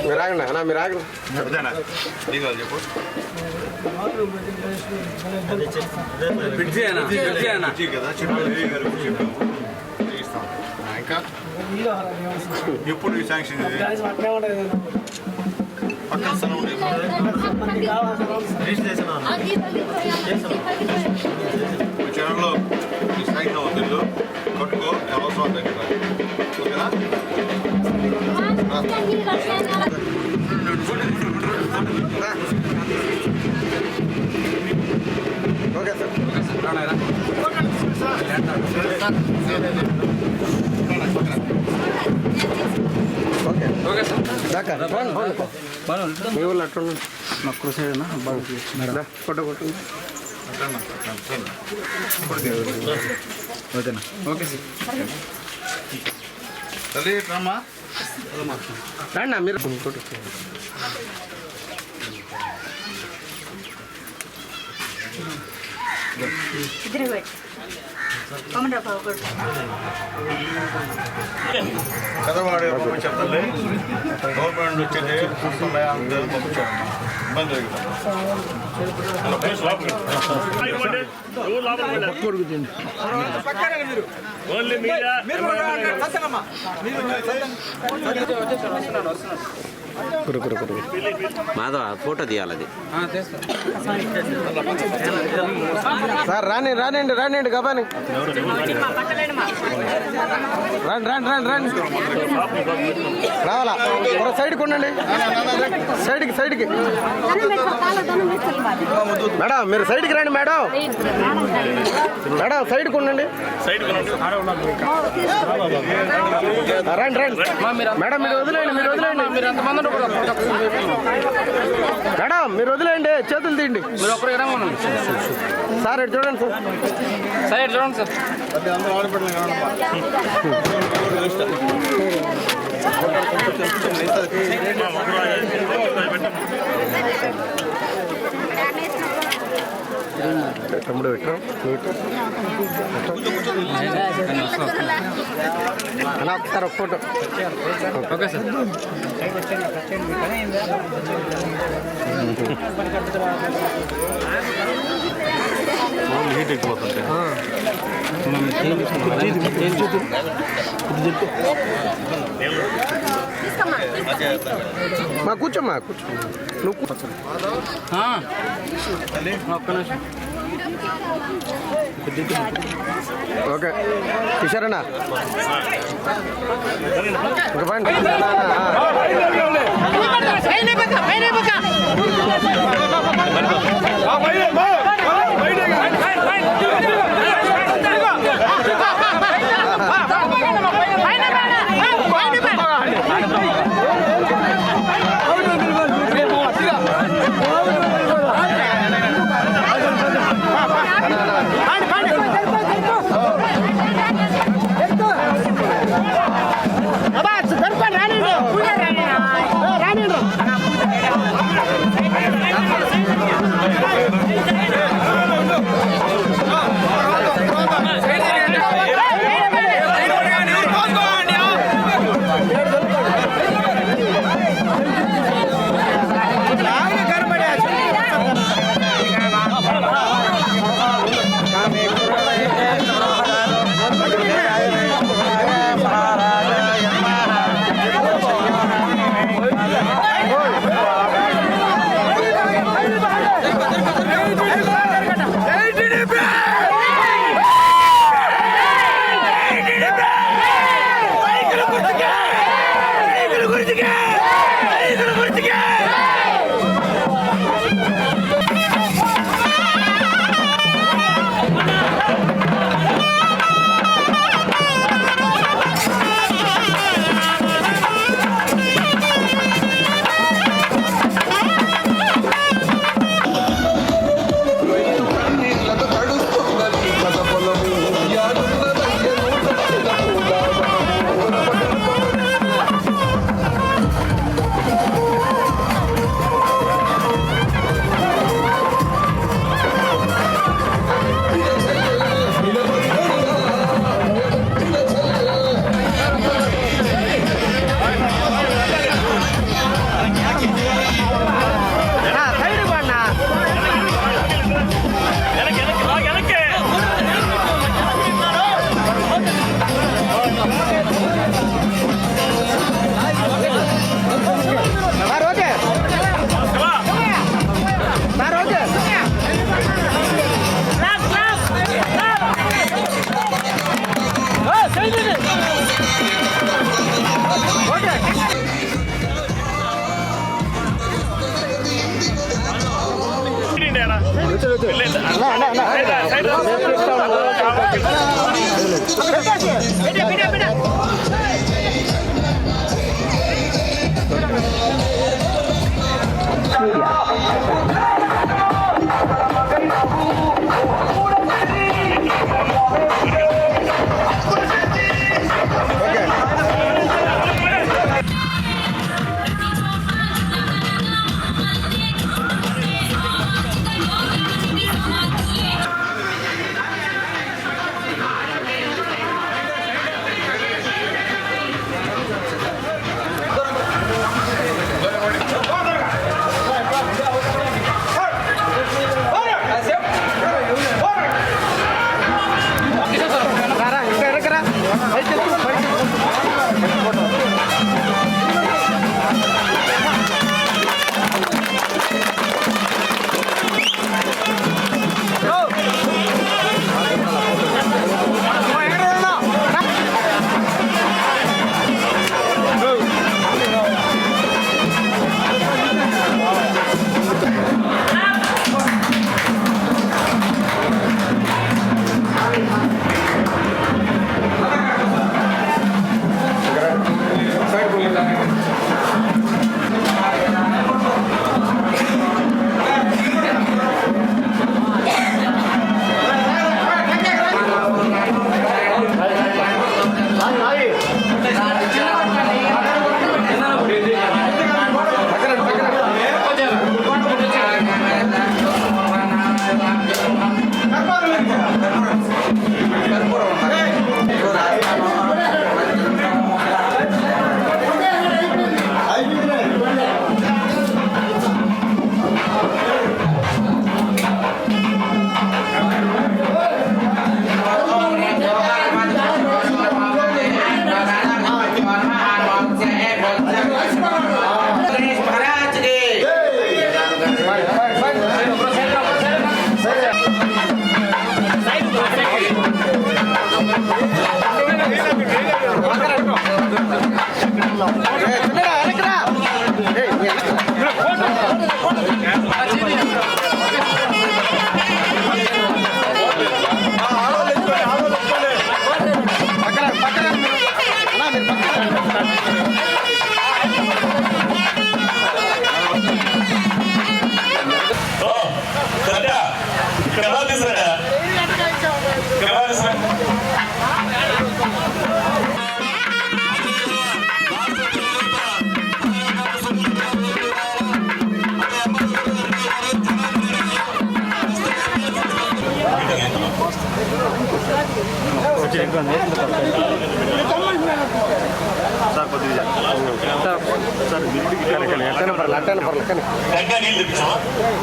మీరు ఆగండి అన్నా, మీరు ఆగండి. చెప్తానా నీ కావాలి చెప్పు. కదా చెప్పాము ఇంకా ఎప్పుడు శాంక్షన్ ఇది? పక్కన స్థలం ఉండేది చరణంలో శాంక్షన్ అవుతుంది. కట్టుకో అవసరం దగ్గర ఓకేనా? Okay sir. Okay okay sir. దాకా మీ ఊళ్ళో అట్లా నాకు సైడ్ ఫోటో కొట్టండి. ఓకేనా? Okay sir. తల్లి రామ్మా రండి మీరు ఫోటో చంద్రబాబు పంపించారు తల్లి. గవర్నమెంట్ వచ్చేది పంపించాడు. ఇబ్బంది లేదు ఓన్లీ మీడియా మాధవ ఫోటో తీయాలి. సార్ రానండి గబాని రండి రావాలా? సైడ్కి ఉండండి. సైడ్కి మేడం మీరు సైడ్కి రండి. మేడం సైడ్కి ఉండండి. రండి మేడం మీరు వదిలేయండి. మీరు ఎంతమంది మేడం మీరు వదిలేయండి, చేతులు తీయండి. మీరు ఒక్కరు ఎడం ఉండండి సార్. ఇటు చూడండి సార్. ఇటు చూడండి సార్. అందరూ ఆడపడలేదు తమ్ముడు పెట్టు అన్న ఒకసారి ఒక ఫోటో. Okay sir. హీట్ ఎక్కువవుతుంది. మా కూర్చోమ్మా, కూర్చో. నువ్వు కూర్చో. ఒక్క నిమిషం. ఓకే కిషోరన్నా ఇంకా పండి.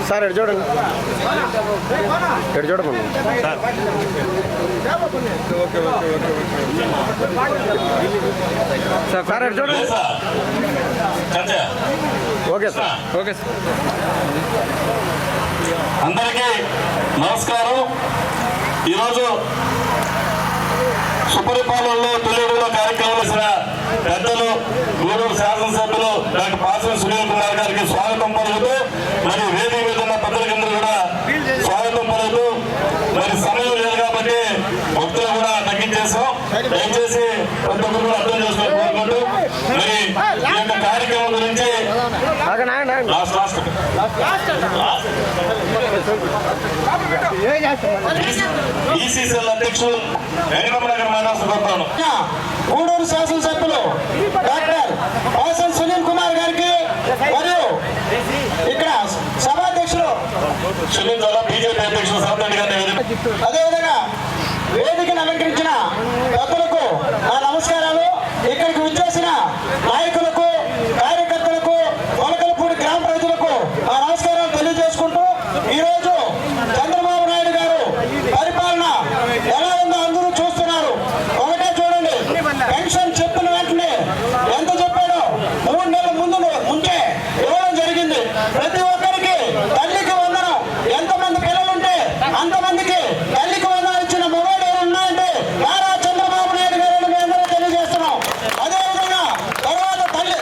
సార్ ఎటు చూడండి, ఎటు చూడమన్నా సార్ ఎటు చూడండి. Okay sir, okay sir. అందరికీ నమస్కారం. ఈరోజు సుపరిపాలనలో తొలిలో కార్యక్రమం చేసిన పెద్దలు గూడూరు శాసనసభ్యులు డాక్టర్ పాసం సునీల్ కుమార్ గారికి స్వాగతం పలుకుతూ, మరి వేదిక మీద ఉన్న పెద్దలకందరూ కూడా స్వాగతం పలుకుతూ, మరి సమయం లేదు కాబట్టి భక్తులు కూడా తగ్గించేసాం. దయచేసి ప్రతి ఒక్కరు కూడా అర్థం చేసుకొని కోరుకుంటూ, మరి ఈ యొక్క కార్యక్రమం గురించి ఈసీసీఎల్ అధ్యక్షులు వెంకటరమణ గారు మాట్లాడుతున్నాను. గూడూరు శాసనసభ్యులు డాక్టర్ పాసం సునీల్ కుమార్ గారికి మరియు ఇక్కడ సభాధ్యక్షులు సునీల్ ద్వారా బీజేపీ అధ్యక్షులు సాధారణ గారిని, అదేవిధంగా వేదికను అలంకరించిన పెద్దలకు నా నమస్కారాలు. ఇక్కడికి విచ్చేసిన నాయకులకు, కార్యకర్తలకు, మొలకలపూడి గ్రామ ప్రజలకు నా నమస్కారాలు తెలియజేసుకుంటూ, ఈరోజు చంద్రబాబు నాయుడు గారు పరిపాలన ఎలా ఉందో అందరూ చూస్తున్నారు. ఒకటే చూడండి, పెన్షన్ చెప్పిన వెంటనే ఎంత చెప్పాడో 3 నెలల ముందే ఇవ్వడం జరిగింది. ప్రతి ఒక్కరికి తల్లికి వందనం, ఎంతమంది పిల్లలుంటే అంతమందికి తల్లికి వందనం ఇచ్చిన మొబైల్ ఉన్నాయంటే నారా చంద్రబాబు నాయుడు గారు మీ అందరూ తెలియజేస్తున్నాం. అదేవిధంగా తర్వాత తల్లి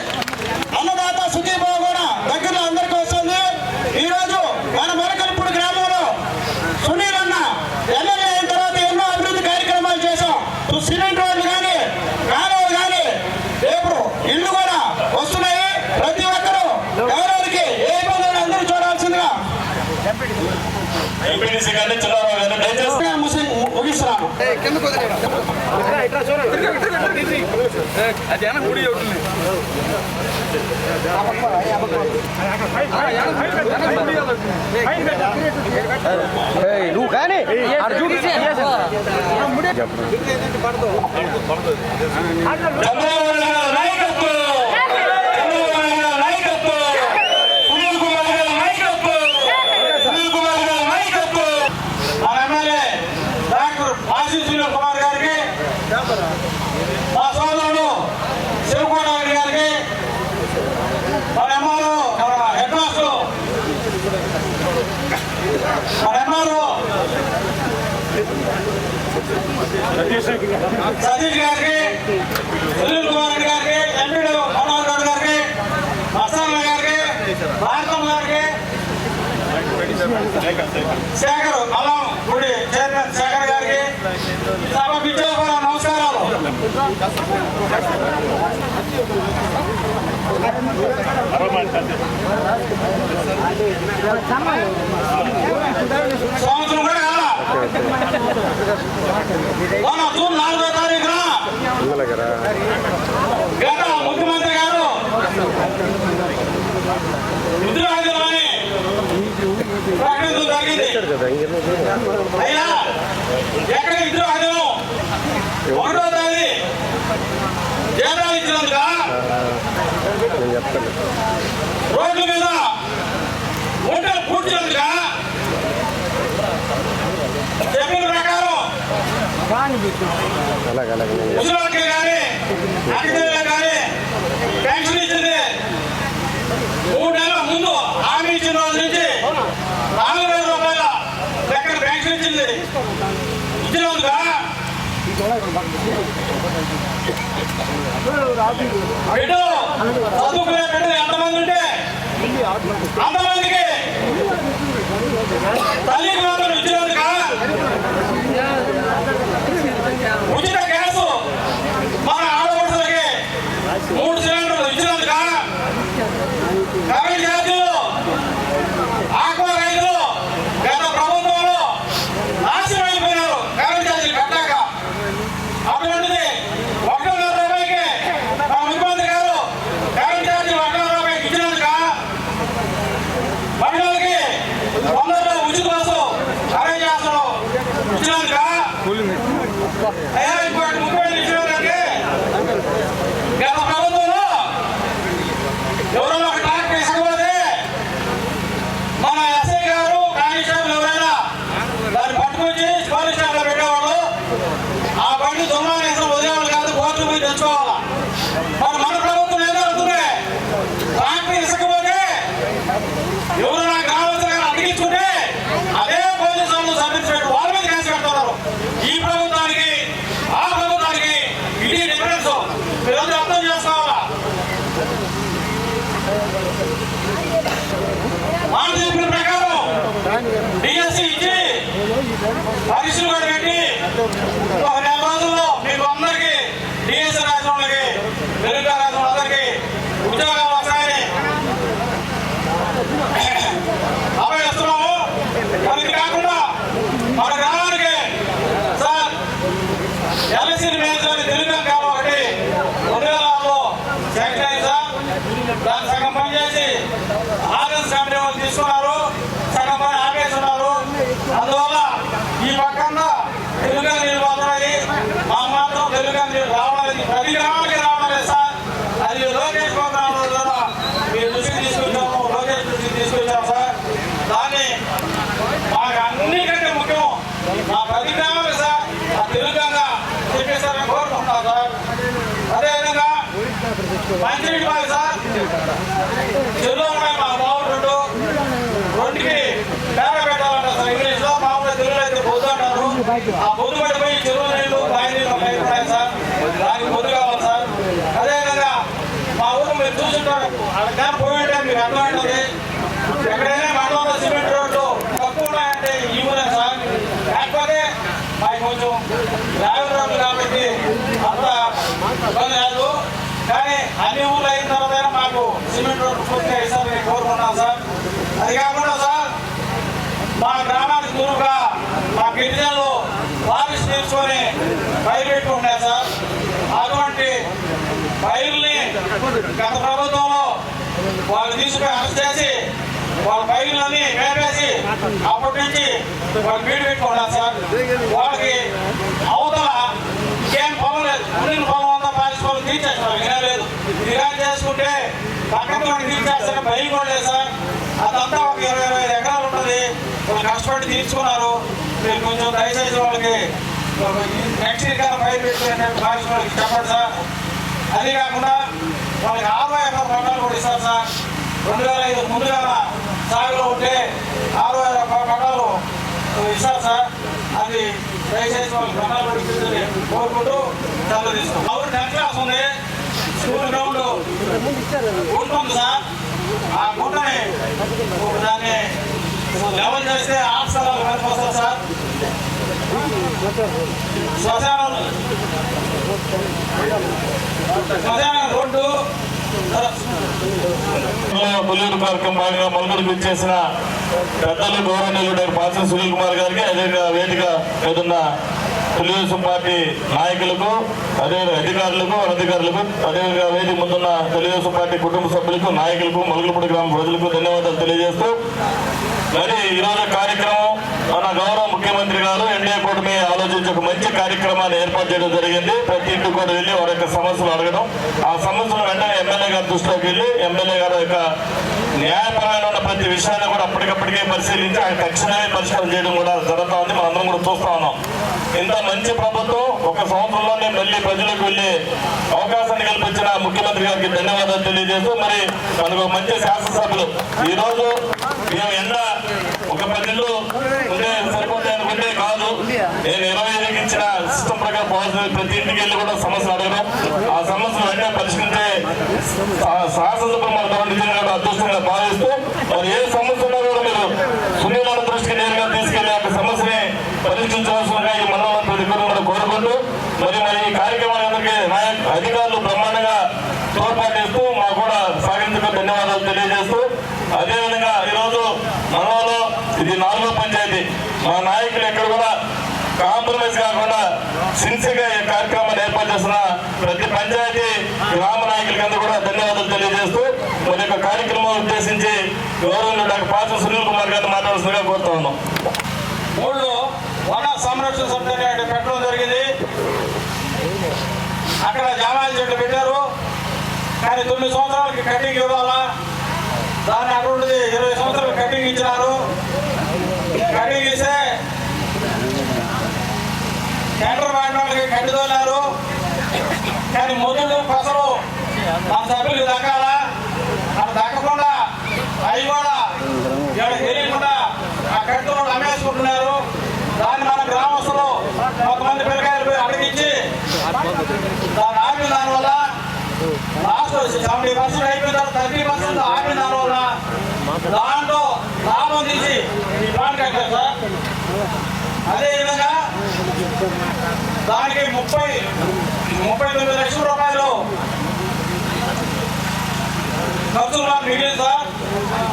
అన్నదాత సుఖీభావ కూడా దగ్గరలో అందరికీ వస్తుంది. ఈరోజు మన మొలకలపూడి గ్రామంలో సునీల్ అన్న ఎమ్మెల్యే అయిన తర్వాత ఎన్నో అభివృద్ధి కార్యక్రమాలు చేశాం. సిమెంట్ రోడ్లు కానీ, కాలువలు కానీ, రేపు ఇల్లు కూడా వస్తున్నాయి. ప్రతి ఒక్కరూ ఎవరికి ఏ ఇబ్బంది అందరూ చూడాల్సిందిగా ఎంపీడీసీ గారిని చంద్రబాబు గారిని దయచేసి ముగిస్తున్నాను. నువ్వు కానీ చంద్రబాబు గారి నాయకత్వం, చంద్రబాబు గారి నాయకత్వం, సునీల్ కుమార్ గారి నాయకత్వం, సునీల్ కుమార్ గారి నాయకత్వం. మా ఎమ్మెల్యే డాక్టర్ పాసం సునీల్ కుమార్ గారికి, మా సోదరుడు శివకుమార్ గారికి, మన ఎంఆర్ఓ హెడ్ మాస్టర్ మన ఎంఆర్ఓ సతీష్ గారికి, సునీల్ కుమార్ రెడ్డి గారికి, ఎంపీడీ మనోహర్ గౌడ్ గారికి, మస్తాన్ గారికి, భారతమ్మ గారికి, శేఖర్ అల్లం గుడి చైర్మన్ శేఖర్ గారికి, సభ విజయపర నమస్కారాలు. సంవత్సరం కూడా కావాలా జూన్ 4వ తారీఖున గత ముఖ్యమంత్రి గారు ఉద్యోగాలని ప్రకటించడం జరిగింది. అయ్యా ఎక్కడ ఉద్యోగాలు 1వ తేదీ జీతాలు ఇచ్చినందుక రోడ్ల మీద మూటలు పూడ్చినందుక చెప్పిన ప్రకారం ముసలికి కానీ అతిథులకు కానీ పెన్షన్ ఇచ్చింది 3 నెలల ముందు హామీ ఇచ్చిన రోజు నుంచి 4,000 రూపాయల లెక్కన పెన్షన్ ఇచ్చింది. ఇచ్చినందుక బిడ్డలు చదువుకునే బిడ్డలు ఎంతమంది ఉంటే అంతమందికి తల్లికి మాత్రం ఇచ్చినందుక ఉచిత గ్యాసు మన ఆడపడుచులకి 3 సిలిండర్లు ఇచ్చినందుక కరెంట్ ఛార్జీలు ఆక్వా రైతులు గత ప్రభుత్వంలో నాశనం అయిపోయినారు కరెంట్ ఛార్జీలు కట్టాక. అటువంటిది 1,500 రూపాయలకి మా ముఖ్యమంత్రి గారు కరెంట్ ఛార్జీలు 1,500 రూపాయలకి ఇచ్చినందుక మహిళలకి 100 రూపాయలు ఉచిత బస్సు అరేంజ్ చేస్తాను ఇచ్చినందుక ఇంకోటి ముఖ్యమైన విషయం ఏంటంటే గత ప్రభుత్వంలో ఎవరైనా ఒక ట్రాక్టర్ ఇసుకపోతే మన ఎస్ఐ గారు కానిస్టేబుల్ ఎవరైనా దాన్ని పట్టుకొచ్చి పోలీస్ స్టేషన్లో పెట్టేవాళ్ళు. ఆ బండి దొంగ వదిలేవాళ్ళు కాదు, కోర్టు పోయి తెచ్చుకోవాలి. మన ప్రభుత్వం ఏదో అవుతుంది, ట్రాక్టర్ ఇసుకపోతే ఎవరైనా కావాల్సిన అడిగించుకుంటే అదే పోలీసు వాళ్ళు సబ్మిట్ పెట్టి వాళ్ళ మీద కేసు పెడుతున్నారు. ఈ ప్రభుత్వానికి ఆ ప్రభుత్వానికి ఇది డిఫరెన్స్ మీరు అర్థం చేసుకోవాలా. మాట చెప్పిన ప్రకారం డిఎస్సి ఇచ్చి పరీక్షలు కూడా పెట్టి ఒక 4 రోజుల్లో మీకు అందరికీ డిఎస్సి రాసిన వాళ్ళకి తెలుగు రాసిన అందరికీ ఉద్యోగాలు వస్తాయని అభయస్తున్నాము. మరి ఇది కాకుండా మన గ్రామానికి సార్ ఎల్ఐసి మేనేజర్ తెలుగు కాలం ఒకటి 2006లో సెలెక్ట్ అయింది సార్. దాని సగం పని చేసి ఆర్ఎస్ కమిటీ వాళ్ళు తీసుకున్నారు, సగం పని ఆపేస్తున్నారు. అందువల్ల ఈ పక్కన తెలుగు నీళ్ళు మాత్రమే మా మాత్రం తెలుగు నీళ్ళు రావడానికి ప్రతి గ్రామానికి రావాలి సార్. అది లోకేష్ ప్రోగ్రాం ద్వారా మీరు దృష్టికి తీసుకొచ్చాము, లోకేష్ దృష్టికి తీసుకొచ్చాము సార్. దాన్ని మాకు అన్నికంటే ముఖ్యం మా ప్రతి గ్రామానికి సార్ ఆ తెలుగుగా చెప్పేసారని కోరుకుంటున్నాం సార్. అదేవిధంగా మంచినీటి బావి సార్ చెరువులో ఉన్నాయి మా బావులు రెండుకి పేర పెట్టాలంటారు సార్. ఇంగ్లీష్లో మామూలుగా తెలుగులో అయితే బొద్దు అంటారు. ఆ బొద్దు పడిపోయి చెరువు నీళ్ళు బావి నీళ్ళు ఉన్నాయి సార్, దానికి బొద్దు కావాలి సార్. అదేవిధంగా మా ఊరు మీరు చూసుంటారు, అక్కడ పోయి ఉంటే మీకు అర్థమవుతుంది. ఎక్కడైనా మండలంలో సిమెంట్ రోడ్లు తక్కువ ఉన్నాయంటే ఈ ఊరే సార్. లేకపోతే మాకు కొంచెం గ్రావెల్ రోడ్లు కాబట్టి అంత ఇబ్బంది లేదు. కానీ అన్ని ఊళ్ళు అయిన తర్వాత మాకు సిమెంట్ రోడ్లు పూర్తిగా ఇస్తారని కోరుకున్నాం సార్. అది కాకుండా సార్ మా గ్రామానికి దూరంగా మా గిరిజనులు ఫారెస్ట్ తీసుకొని పైరు పెట్టుకుంటారు సార్. అటువంటి పైరుల్ని గత ప్రభుత్వంలో వాళ్ళు తీసుకుని అరెస్ట్ చేసి వాళ్ళ పైరులన్నీ మేపేసి అప్పటి నుంచి వాళ్ళు బీడు పెట్టుకున్నారు సార్. వాళ్ళకి అవతల ఇంకేం పొలం లేదు, ఉండిన పొలం అంతా పాలించుకోవాలి తీర్చేస్తారు, వినలేదు. ఇలా చేసుకుంటే పక్కన తీర్చేస్తారని భయం కూడా లేదు సార్. అదంతా ఒక 20-25 ఎకరాలు ఉంటుంది, వాళ్ళు కష్టపడి తీర్చుకున్నారు. మీరు కొంచెం దయచేసి వాళ్ళకి నెక్స్ట్ ఇయర్ పైరు పెట్టుకునేటట్టు పాలించిన వాళ్ళకి చెప్పండి సార్. అది కాకుండా వాళ్ళకి 60 ఎకరాల పంటలు కూడా ఇస్తారు సార్. 2005 ముందుగా సాగులో ఉంటే 60 ఎకరాల పంటలు ఇస్తారు సార్. అది దయచేసి వాళ్ళకి పంటలు పడిపోతుందని కోరుకుంటూ చదువు తీసుకోండి. మా ఊరు 10th క్లాస్ ఉంది, స్కూల్ గ్రౌండ్ ఉంటుంది సార్. ఆ గుంటని దాన్ని లెవెల్ చేస్తే 8 స్థలాలు పనికొస్తారు సార్. శ్మశానం రోడ్డు పొల్లూరు కార్యక్రమం భాగంగా మల్గూరుకు ఇచ్చేసిన పెద్దలు గౌరవనీయులు పాల్సిన సునీల్ కుమార్ గారికి, అదేవిధంగా వేదిక ఏదన్న తెలుగుదేశం పార్టీ నాయకులకు, అదే అధికారులకు, అనధికారులకు, అదేవిధంగా వేదిక ముందున్న తెలుగుదేశం పార్టీ కుటుంబ సభ్యులకు, నాయకులకు, మల్గులపూడి గ్రామ ప్రజలకు ధన్యవాదాలు తెలియజేస్తూ, మరి ఈరోజు కార్యక్రమం మన గౌరవ ముఖ్యమంత్రి గారు ఎన్డీఏ కూటమి ఆలోచించి ఒక మంచి కార్యక్రమాన్ని ఏర్పాటు చేయడం జరిగింది. ప్రతి ఇంటికి కూడా వెళ్ళి వారి యొక్క సమస్యలు అడగడం, ఆ సమస్యలు వెంటనే ఎమ్మెల్యే గారి దృష్టిలోకి వెళ్ళి ఎమ్మెల్యే గారి యొక్క న్యాయపరమైన ఉన్న ప్రతి విషయాన్ని కూడా అప్పటికప్పటికే పరిశీలించి ఆయన తక్షణమే పరిష్కారం చేయడం కూడా జరుగుతూ ఉంది. మనందరం కూడా చూస్తా ఉన్నాం. ఇంత మంచి ప్రభుత్వం 1 సంవత్సరంలోనే మళ్ళీ ప్రజలకు వెళ్ళే అవకాశాన్ని కల్పించిన ముఖ్యమంత్రి గారికి ధన్యవాదాలు తెలియజేస్తూ, మరి మనకు మంచి శాసనసభ్యులు ఈరోజు మేము ఎండ ఒక 10 ఇళ్ళు ఉంటే సరిపోతాయి అనుకుంటే కాదు, నేను 25కి ఇచ్చిన సిస్టమ్ త్వరగా పాజిటివ్ ప్రతి ఇంటికి వెళ్ళి కూడా సమస్యలు అడగడం, ఆ సమస్యలు వెంటనే పరిష్కరించే శాసనసభ మన గవర్నమెంట్ అదృష్టంగా భావిస్తూ మరి ఏ సమస్య ఉన్నా కూడా మీరు సునీల దృష్టికి నేరుగా తీసుకెళ్లి ఆ సమస్యని పరిష్కరించవలసిందిగా ఈ మండలం ప్రతి కూడా కోరుకుంటూ మరి ఈ కార్యక్రమాలందరికీ అధికారులు బ్రహ్మాండంగా తోడ్పాటు మాకు కూడా సాగించడం ధన్యవాదాలు తెలియజేస్తూ, అదేవిధంగా ఈరోజు మండలంలో ఇది 4వ పంచాయతీ. మా నాయకులు ఎక్కడ కూడా కాంప్రమైజ్ కాకుండా సిన్సియర్గా ఈ కార్యక్రమాన్ని ఏర్పాటు చేస్తున్న ప్రతి పంచాయతీ గ్రామ నాయకులకి కూడా ధన్యవాదాలు తెలియజేస్తూ మరి యొక్క కార్యక్రమం ఉద్దేశించి గౌరవంలో డాక్టర్ పాసం సునీల్ కుమార్ గారిని మాట్లాడాల్సిందిగా కోరుతా ఉన్నాం. ఊళ్ళో వన సంరక్షణ సమితి పెట్టడం జరిగింది. అక్కడ జామాయిల చెట్లు పెట్టారు, కానీ 9 సంవత్సరాలకి కటింగ్ ఇవ్వాలా, దాన్ని అటువంటి 20 సంవత్సరాలు కటింగ్ ఇచ్చినారు. కటింగ్ ఇస్తే టెండర్ వాడిన వాళ్ళకి కట్టి తోలారు, కానీ మొదలు పసలు మన సభ్యులు దక్కాలా, అది దక్కకుండా అవి కూడా తెలియకుండా ఆ కట్టులో అమ్మేసుకుంటున్నారు. దాన్ని మన గ్రామస్తులు కొంతమంది పిల్లకాయలు పోయి అడిగించి దాన్ని ఆపిన దానివల్ల లాస్ట్ 70% అయిపోయిన తర్వాత 30% ఆపిన దానివల్ల దాంట్లో లాభం తీసి ఈ ప్లాన్ కట్టారు సార్. అదేవిధంగా దానికి 39 లక్షల రూపాయలు ఖర్చులు మాకు మిగిలింది సార్.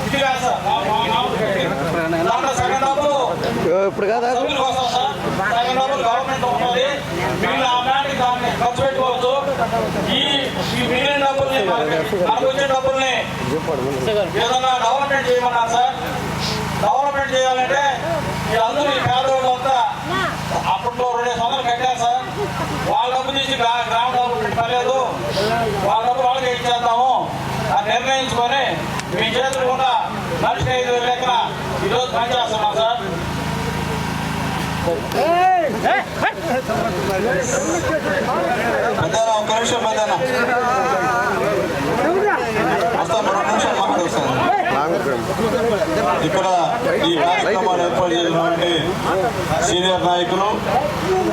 ఇది కాదు సార్, దాంట్లో సగం డబ్బులు ఇప్పుడు కదా సభ్యులకు వస్తాం సార్, సగం డబ్బులు గవర్నమెంట్ ఉంటుంది. మిగిలిన ఆ మ్యాట్కి దాన్ని ఖర్చు పెట్టుకోవచ్చు. ఈ మిగిలిన డబ్బుల్ని మనకు వచ్చే డబ్బుల్ని ఏదన్నా డెవలప్మెంట్ చేయమన్నారు సార్. డెవలప్మెంట్ చేయాలంటే వీళ్ళందరూ ఈ పేదవాళ్ళు అంతా అప్పట్లో 2 వందలు కట్టారు సార్. వాళ్ళ డబ్బు తీసి గ్రామ డెవలప్మెంట్ పర్లేదు, వాళ్ళ డబ్బు వాళ్ళకే ఇచ్చేద్దాము అని నిర్ణయించుకొని మీ చేతులు కూడా మనిషికి 5,000 లెక్కన ఈరోజు పనిచేస్తున్నాం సార్. పెద్దనా ఒక్క నిమిషం, పెద్దనా వస్తా, 2 నిమిషాలు మాట్లాడు సార్. ఇక్కడ ఈ కార్యక్రమాన్ని ఏర్పాటు చేసినటువంటి సీనియర్ నాయకులు,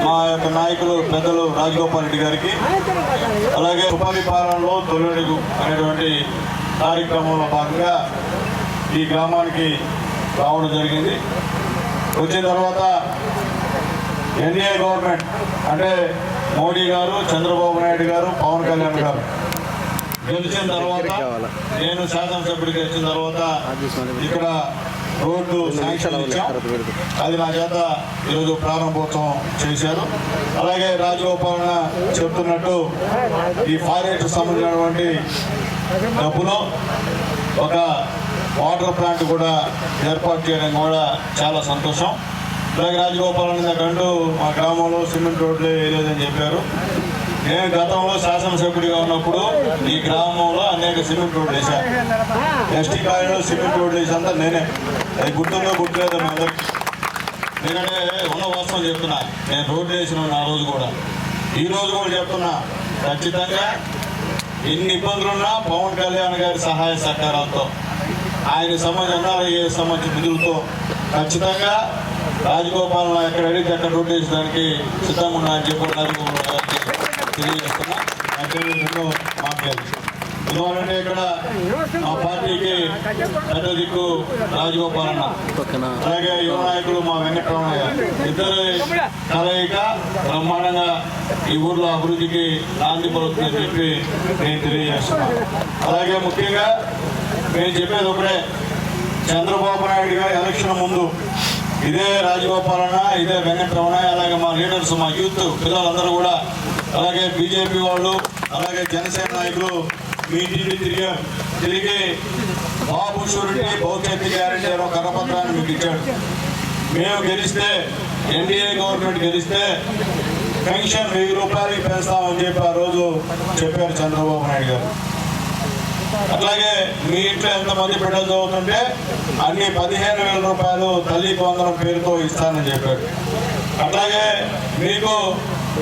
మా యొక్క నాయకులు పెద్దలు రాజగోపాల్ రెడ్డి గారికి, అలాగే ఉపాధి పాలనలో తొలిడుగు అనేటువంటి కార్యక్రమంలో భాగంగా ఈ గ్రామానికి రావడం జరిగింది. వచ్చిన తర్వాత ఎన్డీఏ గవర్నమెంట్ అంటే మోడీ గారు, చంద్రబాబు నాయుడు గారు, పవన్ కళ్యాణ్ గారు గెలిచిన తర్వాత నేను శాసనసభ్యుడికి వచ్చిన తర్వాత ఇక్కడ రోడ్డు శాంక్షన్ ఇచ్చాం. అది నా చేత ఈరోజు ప్రారంభోత్సవం చేశారు. అలాగే రాజగోపాలన చెప్తున్నట్టు ఈ ఫారెస్ట్ సంబంధించినటువంటి డబ్బులో ఒక వాటర్ ప్లాంట్ కూడా ఏర్పాటు చేయడం కూడా చాలా సంతోషం. అలాగే రాజగోపాలన కంటూ మా గ్రామంలో సిమెంట్ రోడ్లు వేయలేదని చెప్పారు. నేను గతంలో శాసనసభ్యుడిగా ఉన్నప్పుడు ఈ గ్రామంలో అనేక సిమెంట్ రోడ్లు వేశాను. ఎస్టీ కాలంలో సిమెంట్ రోడ్లు వేసంతా నేనే. అది గుర్తుందో గుర్తులేదో మీ అందరికి. నేనంటే ఉన్న వాస్తవం చెప్తున్నా, నేను రోడ్లు వేసిన ఆ రోజు కూడా, ఈ రోజు కూడా చెప్తున్నా, ఖచ్చితంగా ఎన్ని ఇబ్బందులున్నా పవన్ కళ్యాణ్ గారి సహాయ సహకారాలతో, ఆయన సంబంధించిన సంబంధించిన నిధులతో ఖచ్చితంగా రాజగోపాలన ఎక్కడ అడిగితే అక్కడ రోడ్డు వేసడానికి సిద్ధంగా ఉన్నా అని చెప్పి రాజగోపాల్ గారికి తెలియజేస్తున్నా. ఎన్నో మాట్లాడి ఎందుకంటే ఇక్కడ మా పార్టీకి పెద్ద దిక్కు రాజగోపాలన్న, అలాగే యువ నాయకులు మా వెంకటరమణయ్య, ఇద్దరు కలయిక బ్రహ్మాండంగా ఈ ఊర్లో అభివృద్ధికి నాంది పలుకుతుందని చెప్పి నేను తెలియజేస్తున్నాను. అలాగే ముఖ్యంగా నేను చెప్పేది ఒకటే, చంద్రబాబు నాయుడు గారి ఎలక్షన్ ముందు ఇదే రాజగోపాలన్న, ఇదే వెంకటరమణయ్య, అలాగే మా లీడర్స్, మా యూత్ పిల్లలందరూ కూడా, అలాగే బీజేపీ వాళ్ళు, అలాగే జనసేన నాయకులు మీ ఇంటికి తిరిగి బాబు షూరిటీ భవిష్యత్తు గ్యారెంటీ అనే కరపత్రాన్ని మీకు ఇచ్చాడు. మేము గెలిస్తే, ఎన్డీఏ గవర్నమెంట్ గెలిస్తే పెన్షన్ 1000 రూపాయలకి పెంచుతామని చెప్పి ఆ రోజు చెప్పారు చంద్రబాబు నాయుడు గారు. అట్లాగే మీ ఇంట్లో ఎంతమంది బిడ్డలు చదువుతుంటే అన్ని 15,000 రూపాయలు తల్లి వందనం పేరుతో ఇస్తానని చెప్పాడు. అట్లాగే మీకు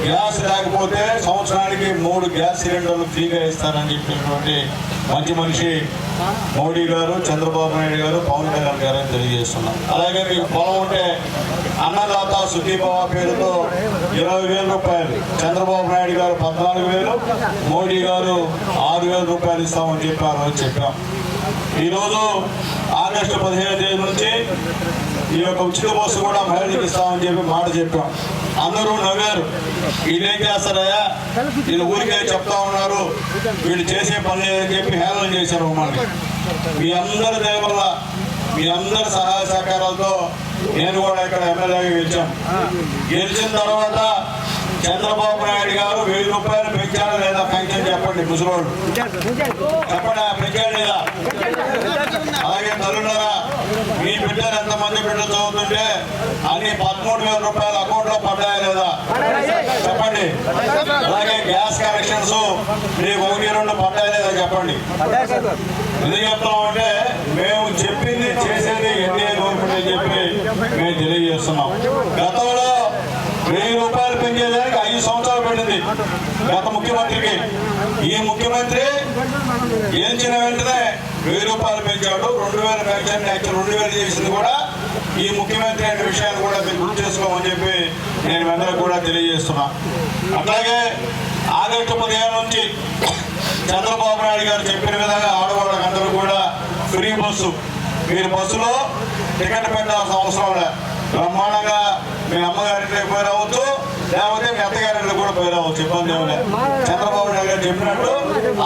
గ్యాస్ లేకపోతే సంవత్సరానికి 3 గ్యాస్ సిలిండర్లు ఫ్రీగా ఇస్తానని చెప్పినటువంటి మంచి మనిషి మోడీ గారు, చంద్రబాబు నాయుడు గారు, పవన్ కళ్యాణ్ గారు అని తెలియజేస్తున్నాం. అలాగే మీకు పొలం ఉంటే అన్నదాత సుఖీభవ పేరుతో 20,000 రూపాయలు, చంద్రబాబు నాయుడు గారు 14,000, మోడీ గారు 6,000 రూపాయలు ఇస్తామని చెప్పి ఆ రోజు చెప్పాం. ఈరోజు ఆగస్టు 15 తేదీ నుంచి ఈ యొక్క ఉచిత బస్సు కూడా మహిళలకు ఇస్తామని చెప్పి మాట చెప్పాం. అందరూ నవ్వారు, వీళ్ళేం చేస్తారయ్యా, వీళ్ళు ఊరికే చెప్తా ఉన్నారు, వీళ్ళు చేసే పని లేదని చెప్పి హేళన చేశారు మమ్మల్ని. మీ అందరి దయ వల్ల, మీ అందరి సహాయ సహకారాలతో నేను కూడా ఇక్కడ ఎమ్మెల్యేగా గెలిచిన తర్వాత చంద్రబాబు నాయుడు గారు 1000 రూపాయలు పెంచారా లేదా పెన్షన్ చెప్పండి. ముసలోళ్ళు చెప్పండి, పెంచాడు లేదా? అలాగే తల్లులారా, మీ బిడ్డలు ఎంతమంది బిడ్డలు చదువుతుంటే అన్ని 13,000 రూపాయలు అకౌంట్ లో పడ్డాయా లేదా చెప్పండి. అలాగే గ్యాస్ కనెక్షన్స్ మీకు 1-2 పడ్డాయా లేదా చెప్పండి. ఎందుకు చెప్తున్నామంటే మేము చెప్పింది చేసేది ఎన్డీఏ గవర్నమెంట్ అని చెప్పి మేము తెలియజేస్తున్నాం. గతంలో 1000 రూపాయలు పెంచేదానికి 5 సంవత్సరాలు పడింది గత ముఖ్యమంత్రికి. ఈ ముఖ్యమంత్రి గెలిచిన వెంటనే 1000 రూపాయలు పెంచాడు. 2,000 పెన్షన్, 2,000 చేసింది కూడా ఈ ముఖ్యమంత్రి అనే విషయాన్ని కూడా మీరు గుర్తు చేసుకోమని చెప్పి నేను అందరూ కూడా తెలియజేస్తున్నా. అట్లాగే ఆగస్టు 15 నుంచి చంద్రబాబు నాయుడు గారు చెప్పిన విధంగా ఆడవాళ్ళకి అందరూ కూడా ఫ్రీ బస్సు. మీరు బస్సులో టికెట్ పెట్టాల్సిన అవసరం లేదు. బ్రహ్మాండంగా మీ అమ్మగారింటికి పోయి రావచ్చు, లేకపోతే మీ అత్తగారింటికి కూడా పోయి రావచ్చు, ఇబ్బంది ఏమి లేదు. చంద్రబాబు నాయుడు గారు చెప్పినట్టు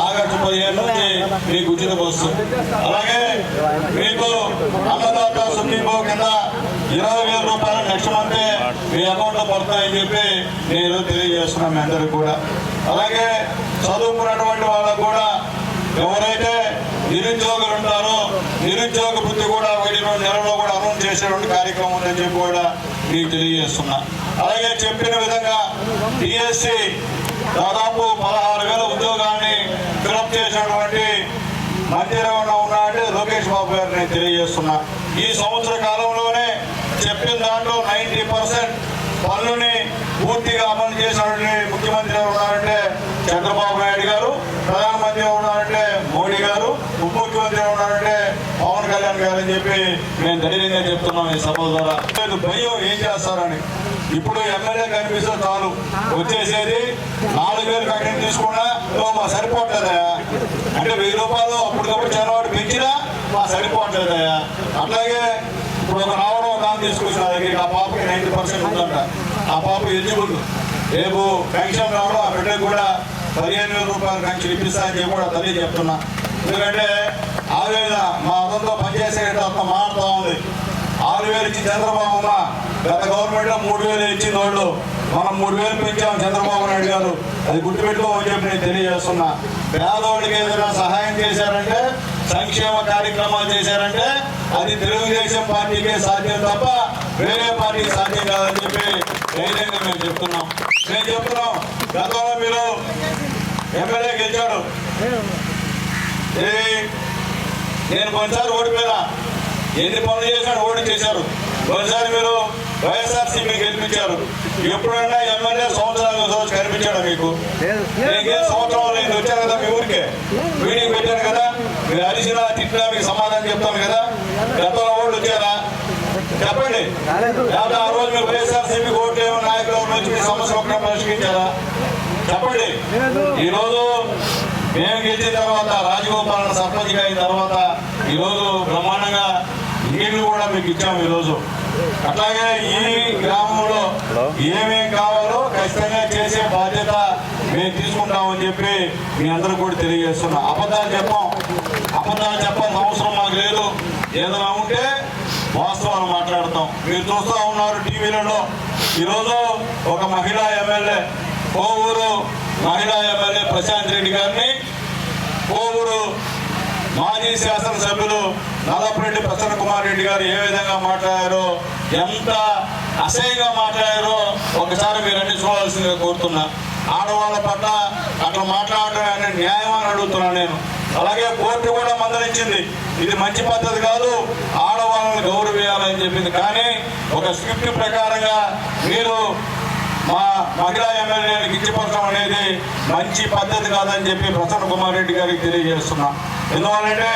ఆగస్టు 15 నుంచి మీకు ఉచిత బస్సు. అలాగే మీకు అన్నదాత సుఖీభవ కింద 20,000 రూపాయలు నెక్స్ట్ మంత్ మీ అకౌంట్ లో పడతాయని చెప్పి నేను తెలియజేస్తున్నాను మీ అందరికి కూడా. అలాగే చదువుకున్నటువంటి వాళ్ళకు కూడా ఎవరైతే నిరుద్యోగులు ఉంటారో నిరుద్యోగ వృత్తి కూడా 1-2 నెలల్లో కూడా అనౌన్స్ చేసేటువంటి కార్యక్రమం ఉందని చెప్పి కూడా మీకు తెలియజేస్తున్నా. అలాగే చెప్పిన విధంగా డిఎస్సి దాదాపు 16,000 ఉద్యోగాన్ని ఫిలప్ చేసినటువంటి మంత్రి ఏమన్నా ఉన్నాయంటే లోకేష్ బాబు గారు నేను తెలియజేస్తున్నా. ఈ సంవత్సర కాలంలోనే చెప్పిన దాంట్లో 90% పనులని పూర్తిగా అమలు చేసినటువంటి ముఖ్యమంత్రి ఎవరు ఉన్నారంటే చంద్రబాబు నాయుడు గారు, ప్రధానమంత్రి ఎవరు ఉన్నారంటే మోడీ గారు, ఉప ముఖ్యమంత్రి ఎవరు ఉన్నారంటే పవన్ కళ్యాణ్ గారు అని చెప్పి నేను ధైర్యంగా చెప్తున్నాం ఈ సభ ద్వారా. భయం ఏం చేస్తారని. ఇప్పుడు ఎమ్మెల్యే కనిపిస్తే చాలు వచ్చేసేది 4,000 కట్టిన తీసుకున్నా మా సరిపోతుందా అంటే 1000 రూపాయలు అప్పటికప్పుడు చంద్రబాబు పెంచినా మా సరిపోతుందా. అట్లాగే ఇప్పుడు ఒక రావడం దాన్ని తీసుకొచ్చిన దగ్గరికి ఆ పాపకి 90% ఉందంట. ఆ పాప ఎలిజిబుల్. రేపు పెన్షన్ రావడం ఆ బిడ్డకు కూడా 15,000 రూపాయలు పెన్షన్ ఇప్పిస్తానని చెప్పి కూడా తల్లి చెప్తున్నా. ఎందుకంటే ఆవేదన మా అదంతో పనిచేసే మారుతా ఉంది. 6,000 ఇచ్చి చంద్రబాబు గత గవర్నమెంట్ లో 3,000 ఇచ్చింది వాళ్ళు. మనం 3,000 పెంచాం చంద్రబాబు నాయుడు గారు. అది గుర్తుపెట్టుకోమని చెప్పి నేను తెలియజేస్తున్నా. పేదవాళ్ళకి ఏదైనా సహాయం చేశారంటే, సంక్షేమ కార్యక్రమాలు చేశారంటే అది తెలుగుదేశం పార్టీకే సాధ్యం తప్ప వేరే పార్టీకి సాధ్యం కాదని చెప్పి ధైర్యంగా మేము చెప్తున్నాం. గతంలో మీరు ఎమ్మెల్యే గెలిచాడు, నేను కొన్నిసారి ఓడిపోయినా, ఎన్ని పనులు చేశాడు ఓడి చేశారు. కొన్నిసారి మీరు వైఎస్ఆర్సీపీ గెలిపించారు. ఎప్పుడైనా ఎమ్మెల్యే సంవత్సరాలు కనిపించాడు మీకు? నేను సంవత్సరం నేను వచ్చాను కదా మీ ఊరికే, మీటింగ్ పెట్టాను కదా, మీరు అరిసినా తిట్టినా మీకు సమాధానం చెప్తాను కదా. గతంలో ఓట్లు వచ్చారా చెప్పండి. లేదా ఆ రోజు మీరు వైఎస్ఆర్సీపీ ఓట్లు నాయకులు వచ్చి మీ సమస్య ఒక్క పరిష్కరించారా చెప్పండి. ఈరోజు మేము గెలిచిన తర్వాత, రాజగోపాలన సర్పంచ్గా అయిన తర్వాత ఈరోజు బ్రహ్మాండంగా నీళ్లు కూడా మీకు ఇచ్చాము ఈరోజు. అట్లాగే ఈ గ్రామంలో ఏమేం కావాలో ఖచ్చితంగా చేసే బాధ్యత మేము తీసుకుంటామని చెప్పి మీ అందరూ కూడా తెలియజేస్తున్నాం. అబద్ధాలు చెప్పాల్సిన అవసరం మాకు లేదు. ఏదైనా ఉంటే వాస్తవాలు మాట్లాడతాం. మీరు చూస్తూ ఉన్నారు టీవీలలో. ఈరోజు ఒక మహిళా ఎమ్మెల్యే, కోవూరు మహిళా ఎమ్మెల్యే ప్రశాంత్ రెడ్డి గారిని కోవూరు మాజీ శాసనసభ్యులు నల్లపరెడ్డి ప్రసన్న కుమార్ రెడ్డి గారు ఏ విధంగా మాట్లాడారో, ఎంత అసహ్యంగా మాట్లాడారో ఒకసారి మీరు అన్ని చూడాల్సిందిగా కోరుతున్నా. ఆడవాళ్ళ పట్ల అట్లా మాట్లాడడం న్యాయం అని అడుగుతున్నాను నేను. అలాగే కోర్టు కూడా మందలించింది, ఇది మంచి పద్ధతి కాదు, ఆడవాళ్ళని గౌరవించాలని చెప్పింది. కానీ ఒక స్క్రిప్ట్ ప్రకారంగా మీరు మా మహిళా ఎమ్మెల్యేలకు ఇచ్చిపరచడం అనేది మంచి పద్ధతి కాదని చెప్పి ప్రసన్న కుమార్ రెడ్డి గారికి తెలియజేస్తున్నా. ఎందువల్లంటే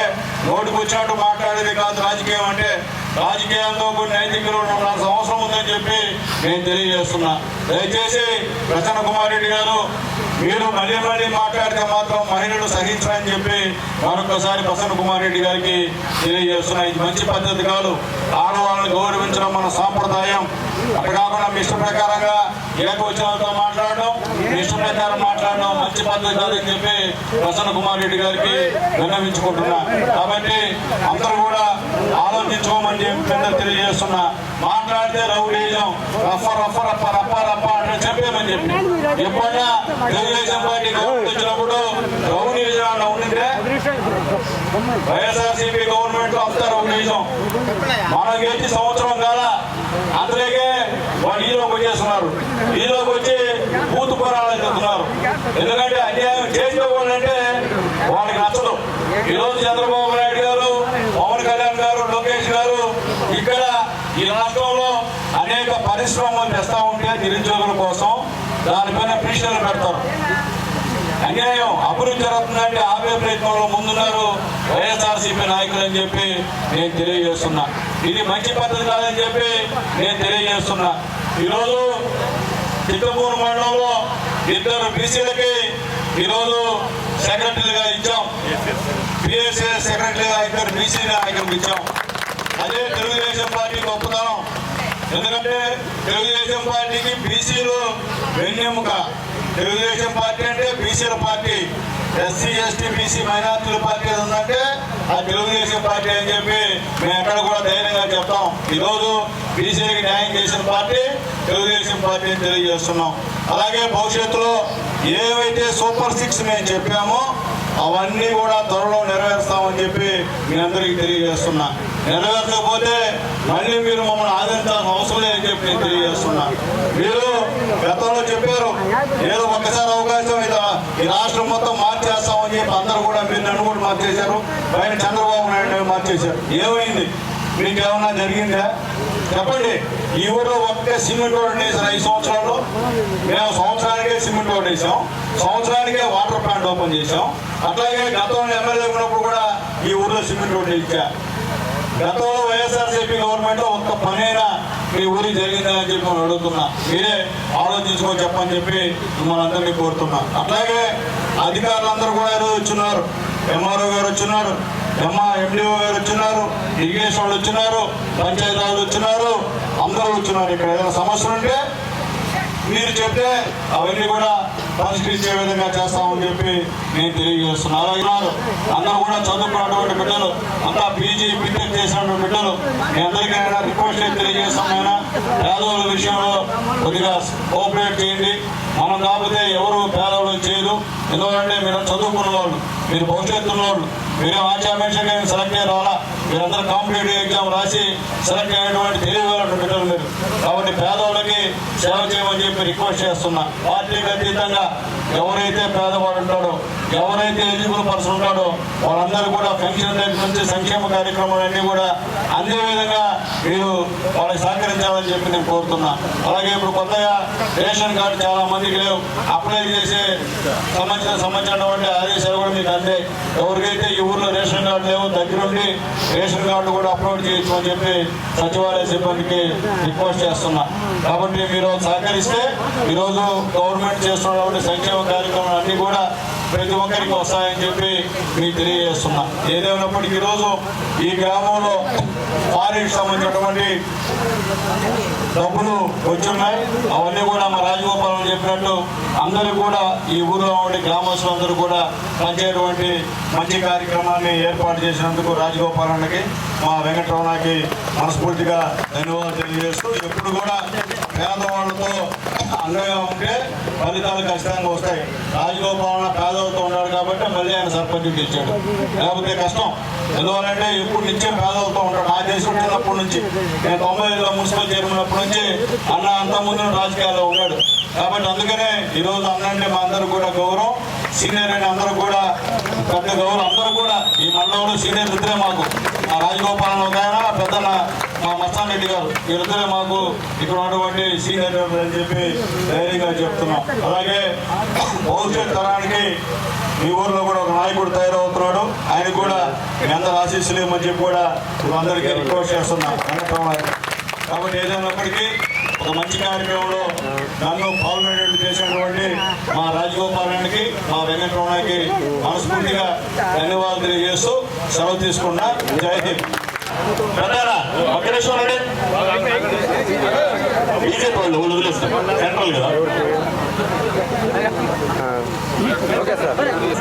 నోటికి వచ్చినట్టు మాట్లాడేది కాదు రాజకీయం అంటే. రాజకీయంలో కొన్ని నైతికలు ఉండాల్సిన అవసరం ఉందని చెప్పి నేను తెలియజేస్తున్నా. దయచేసి ప్రసన్న కుమార్ రెడ్డి గారు మీరు మళ్ళీ మాట్లాడితే మాత్రం మహిళలు సహించాలని చెప్పి మరొకసారి ప్రసన్న కుమార్ రెడ్డి గారికి తెలియజేస్తున్నా. ఇది మంచి పద్ధతి కాదు. ఆడవాళ్ళని గౌరవించడం మన సాంప్రదాయం. అక్కడ కాకుండా మీ ఇష్ట ప్రకారంగా ఏకవచనాలతో మాట్లాడడం, మీ ఇష్ట ప్రకారం మాట్లాడడం మంచి పద్ధతి కాదని చెప్పి ప్రసన్న కుమార్ రెడ్డి గారికి విన్నవించుకుంటున్నా. కాబట్టి అందరూ కూడా ఆలోచించుకోమని చెప్పి తెలియజేస్తున్నా. మాట్లాడితే రౌడీజం రఫ రఫ రప్ప రప్ప రప్ప అంటే చెప్పేమని చెప్పి ఎప్పుడైనా తెలుగుదేశం పార్టీ గవర్నమెంట్ వచ్చినప్పుడు రౌడీజం ఉండింటే వైఎస్ఆర్సీపీ గవర్నమెంట్ లో అంతా రౌడీజం. మనం గెలిచి సంవత్సరం కాల అందులోకే వాళ్ళు ఈలోకి వచ్చేస్తున్నారు. ఈలోకి వచ్చి బూతు పురాణాలు చెప్తున్నారు. ఎందుకంటే అన్యాయం చేసుకోవాలంటే వాళ్ళకి నచ్చదు. ఈరోజు చంద్రబాబు నాయుడు గారు, పవన్ కళ్యాణ్ గారు, లోకేష్ గారు ఇక్కడ ఈ రాష్ట్రంలో అనేక పరిశ్రమలు తెస్తా ఉంటే నిరుద్యోగుల కోసం దానిపైన పిటిషన్లు పెడతారు. అన్యాయం అభివృద్ధి జరుగుతుందంటే ఆపే ప్రయత్నంలో ముందున్నారు వైఎస్ఆర్సీపీ నాయకులు అని చెప్పి నేను తెలియజేస్తున్నా. ఇది మంచి పద్ధతి కాదని చెప్పి నేను తెలియజేస్తున్నా. ఈరోజు చిత్తపూర్ మండలంలో 2 బీసీలకి ఈరోజు సెక్రటరీగా ఇచ్చాం. పిఎస్ఏ సెక్రటరీగా 2 బీసీ నాయకులకు ఇచ్చాం. అదే తెలుగుదేశం పార్టీ గొప్పతనం. ఎందుకంటే తెలుగుదేశం పార్టీకి బీసీలు వెన్నెముక. తెలుగుదేశం పార్టీ అంటే బీసీల పార్టీ. ఎస్సీ ఎస్టీ బీసీ మైనార్టీల పార్టీ ఉందంటే ఆ తెలుగుదేశం పార్టీ అని చెప్పి మేము ఎక్కడ కూడా ధైర్యంగా చెప్తాం. ఈరోజు బీసీకి న్యాయం చేసిన పార్టీ తెలుగుదేశం పార్టీ అని తెలియజేస్తున్నాం. అలాగే భవిష్యత్తులో ఏవైతే సూపర్ 6 మేము చెప్పామో అవన్నీ కూడా త్వరలో నెరవేరుస్తామని చెప్పి మీ అందరికీ తెలియజేస్తున్నా. నెరవేర్చకపోతే మళ్ళీ మీరు మమ్మల్ని ఆదరించాల్సిన అవసరం లేదని చెప్పి నేను తెలియజేస్తున్నా. మీరు గతంలో చెప్పారు ఏదో ఒక్కసారి అవకాశం ఈ రాష్ట్రం మొత్తం మార్చేస్తామని చెప్పి అందరూ కూడా మీరు నన్ను కూడా మార్చేశారు. పైన చంద్రబాబు నాయుడు మార్చేశారు. ఏమైంది? మీకు ఏమన్నా జరిగిందా చెప్పండి. ఈ ఊళ్ళో ఒకే సిమెంట్ రోడ్ వేసారు 5 సంవత్సరాల్లో. మేము సంవత్సరానికే సిమెంట్ రోడ్ వేసాం, సంవత్సరానికే వాటర్ ప్లాంట్ ఓపెన్ చేసాం. అట్లాగే గతంలో ఎమ్మెల్యే ఉన్నప్పుడు కూడా ఈ ఊర్లో సిమెంట్ రోడ్లు ఇచ్చా. గతంలో వైఎస్ఆర్సీపీ గవర్నమెంట్ ఒక్క పనైనా మీ ఊరికి జరిగిందని చెప్పి మనం అడుగుతున్నా. మీరే ఆలోచించుకొని చెప్పని చెప్పి మిమ్మల్ని అందరినీ కోరుతున్నా. అట్లాగే అధికారులందరూ కూడా ఈరోజు వచ్చున్నారు. ఎంఆర్ఓ గారు వచ్చున్నారు, ఎండిఓ గారు వచ్చున్నారు, ఇరిగేషన్ వాళ్ళు వచ్చున్నారు, పంచాయతీరాజు వచ్చున్నారు, అందరూ వచ్చున్నారు. ఇక్కడ ఏదైనా సమస్యలు ఉంటే మీరు చెప్తే అవన్నీ కూడా పరిష్కరించే విధంగా చేస్తామని చెప్పి నేను తెలియజేస్తున్నాను. అలాగే అందరూ కూడా చదువుకున్నటువంటి బిడ్డలు, అంతా పీజీ బీటెక్ చేసినటువంటి బిడ్డలు, మీ అందరికైనా రిక్వెస్ట్ తెలియజేస్తామైనా పేదవాళ్ళ విషయంలో కొద్దిగా కోఆపరేట్ చేయండి. మనం కాకపోతే ఎవరు పేదవాళ్ళు చేయదు. ఎందుకంటే మీరు చదువుకున్న వాళ్ళు, మీరు భవిష్యత్తు ఉన్న వాళ్ళు, మీరే ఆచార్య సెలెక్ట్ అయ్యే రావాలా. మీరందరూ కాంపిటేటివ్ ఎగ్జామ్ రాసి సెలెక్ట్ అయినటువంటి తెలియగలటువంటి బిడ్డలు మీరు. కాబట్టి పేదవాళ్ళకి సేవ చేయమని చెప్పి రిక్వెస్ట్ చేస్తున్నా. పార్టీకి అతీతంగా ఎవరైతే పేదవాడు ఉంటాడో, ఎవరైతే ఎలిజిబుల్ పర్సన్ ఉంటాడో వాళ్ళందరూ కూడా పెన్షన్ దగ్గర నుంచి సంక్షేమ కార్యక్రమాలన్నీ కూడా అందే విధంగా మీరు వాళ్ళకి సహకరించాలని చెప్పి నేను కోరుతున్నా. అలాగే ఇప్పుడు కొత్తగా రేషన్ కార్డు చాలా మందికి లేవు. అప్లై చేసే సంబంధించినటువంటి ఆదేశాలు కూడా మీకు అందే. ఎవరికైతే ఈ ఊర్లో రేషన్ కార్డు లేవో దగ్గరుండి రేషన్ కార్డు కూడా అప్లోడ్ చేయొచ్చు అని చెప్పి సచివాలయ సిబ్బందికి రిక్వెస్ట్ చేస్తున్నా. కాబట్టి మీరు సహకరిస్తే ఈరోజు గవర్నమెంట్ చేస్తున్నటువంటి సంక్షేమ కార్యక్రమాలు అన్నీ కూడా ప్రతి ఒక్కరికి వస్తాయని చెప్పి మీకు తెలియజేస్తున్నా. ఏదేమైనప్పటికీ ఈరోజు ఈ గ్రామంలో ఫారెస్ట్ సంబంధించినటువంటి డబ్బులు వచ్చున్నాయి. అవన్నీ కూడా మా రాజగోపాలం చెప్పినట్టు అందరూ కూడా ఈ ఊరిలో ఉండే గ్రామస్తులందరూ కూడా పనిచేయటువంటి మంచి కార్యక్రమాన్ని ఏర్పాటు చేసినందుకు రాజగోపాలానికి, మా వెంకటరమణకి మనస్ఫూర్తిగా ధన్యవాదాలు తెలియజేస్తూ, ఎప్పుడు కూడా పేదవాళ్ళతో అండగా ఉంటే ఫలితాలు ఖచ్చితంగా వస్తాయి. రాజగోపాలన పేదలతో ఉన్నాడు కాబట్టి మళ్ళీ ఆయన సర్పంచ్ గెలిచాడు. లేకపోతే కష్టం. ఎందువల్లంటే ఎప్పుడు నిత్యం పేదలతో ఉంటాడు. నా దేశం చిన్నప్పటి నుంచి, నేను 95లో మున్సిపల్ చైర్మన్ అప్పటి నుంచి అన్న అంతకుముందు రాజకీయాల్లో ఉన్నాడు. కాబట్టి అందుకనే ఈరోజు అన్నంటే మా అందరూ కూడా గౌరవం, సీనియర్ అని అందరూ కూడా పెద్ద గౌరవం. అందరూ కూడా ఈ మండలంలో సీనియర్ ఇద్దరే మాకు, మా రాజగోపాలన ఒక ఆయన, పెద్ద మా మస్తాన్ రెడ్డి గారు, వీరిద్దరే మాకు ఇక్కడ ఉన్నటువంటి సీనియర్ అని చెప్పి ధైర్యంగా చెప్తున్నాం. అలాగే భవిష్యత్ తరానికి మీ ఊర్లో కూడా ఒక నాయకుడు తయారవుతున్నాడు. ఆయన కూడా మీ అందరూ ఆశీస్సులు ఇవ్వమని చెప్పి కూడా అందరికీ రిక్వెస్ట్ చేస్తున్నాం. కాబట్టి ఏదైనప్పటికీ ఒక మంచి కార్యక్రమంలో నన్ను పాల్గొనేటట్టు చేసినటువంటి మా రాజగోపాలానికి, మా వెంకటరమణకి మనస్ఫూర్తిగా ధన్యవాదాలు తెలియజేస్తూ సెలవు తీసుకున్నా. జై హింద్. ప్రధాన ఒక్క నిమిషం రండి. బీజేపీ వాళ్ళు వదిలేస్తాం సెంట్రల్ కదా.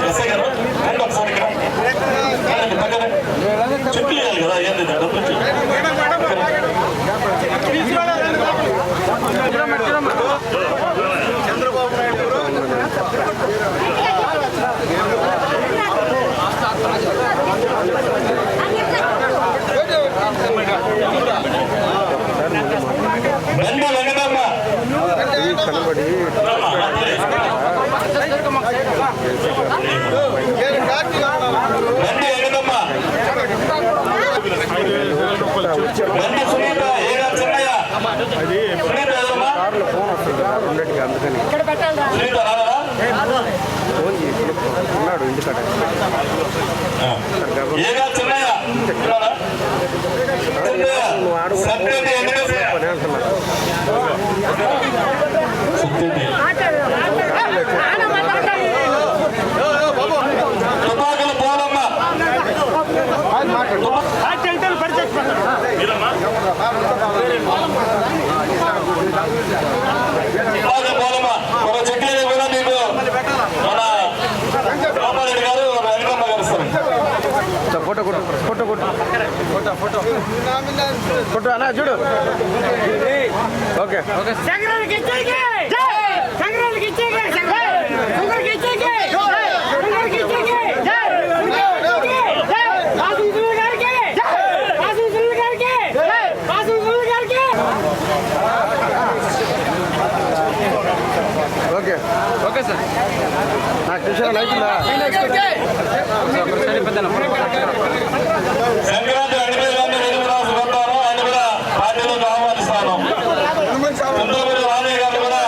ఎస్ఐ గారు రండి ఒకసారి ఇక్కడ చెప్పి కదా. ఏంది డబ్బులు చంద్రబాబు నాయుడు బండి వెంకటమ్మ కనబడి బండి వెంకటమ్మ బండి సునీత ఏడా చిన్నయ్య సునీత ఏదమ్మా ఫోన్ వస్తుంది ఉన్నట్టుగా, అందుకని సునీత రాదా ఫోన్ చేసి ఉన్నాడు ఇంటికాడ. ఏడా చిన్నయ్య సత్యవతి వెంకటేశ్వర పని అంటున్నాడు. తుపాకుల పోలమ్మ తుపాకుల పోలమ్మ ఒక చెట్టు కూడా మీకు మన రామారెడ్డి గారు వెంకటమ్మ గారు ఇస్తారు. ఫోటో కొట్టు ఫోటో కొట్టు ఫోటో ఫోటో అన్నా చూడు. Okay okay okay okay sir. నాకు చూసాను అయిపోయిందా? సంక్రాంతి అడిగే రాజు కొట్టారు. ఆయన కూడా పార్టీలోకి ఆహ్వానిస్తాను. చంద్రబాబు రాజయ్య గారిని కూడా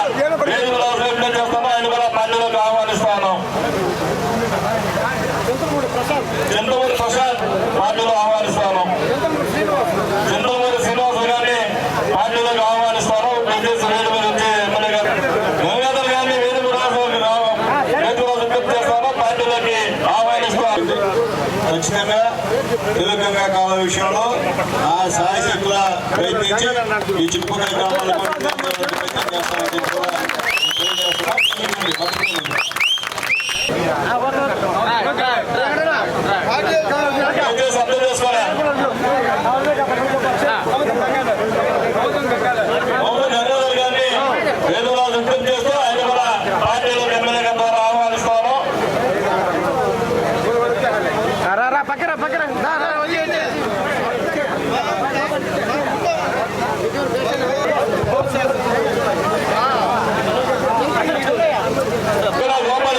వేదిక రాజు రిప్లై చేస్తాను. ఆయన కూడా పార్టీలోకి ఆహ్వానిస్తాను. చంద్రబాబు ప్రసాద్ పార్టీలో ఆహ్వానిస్తాను. చంద్రబాబు శ్రీనివాస గారిని పార్టీలోకి ఆహ్వానిస్తాను. ప్రదేశ్ వేదిక మీద వచ్చి ఎమ్మెల్యే గారు గంగాధర్ గారిని వేదిక రాజు విజ్ఞప్తి చేస్తాను. పార్టీలోకి ఆహ్వానిస్తాను. ఖచ్చితంగా తెలుగంగా కాల విషయంలో ఆ సాయశక్తుల ప్రయత్నించి ఈ చుట్టుపక్కల గ్రామాలకు ప్రయత్నం చేస్తామని చెప్పి కూడా అర్థం చేసుకోవాలి. గంగాధర్ గారిని వేదరాజు విజ్ఞప్తి చేస్తూ ఆయన కూడా పార్టీలో ఎమ్మెల్యేగా ద్వారా ఆహ్వానిస్తాను. రా పక్కన పక్కన గోపాల్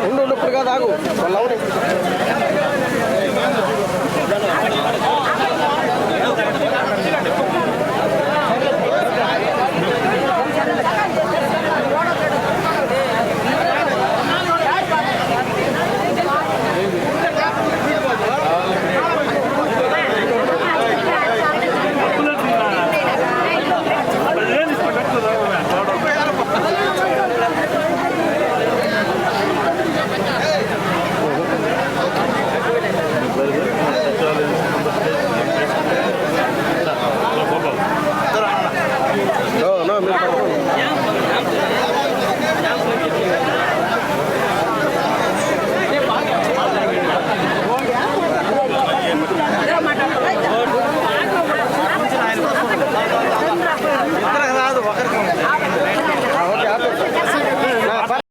ఉండు ఇప్పుడు కాదు ఆగు వాళ్ళు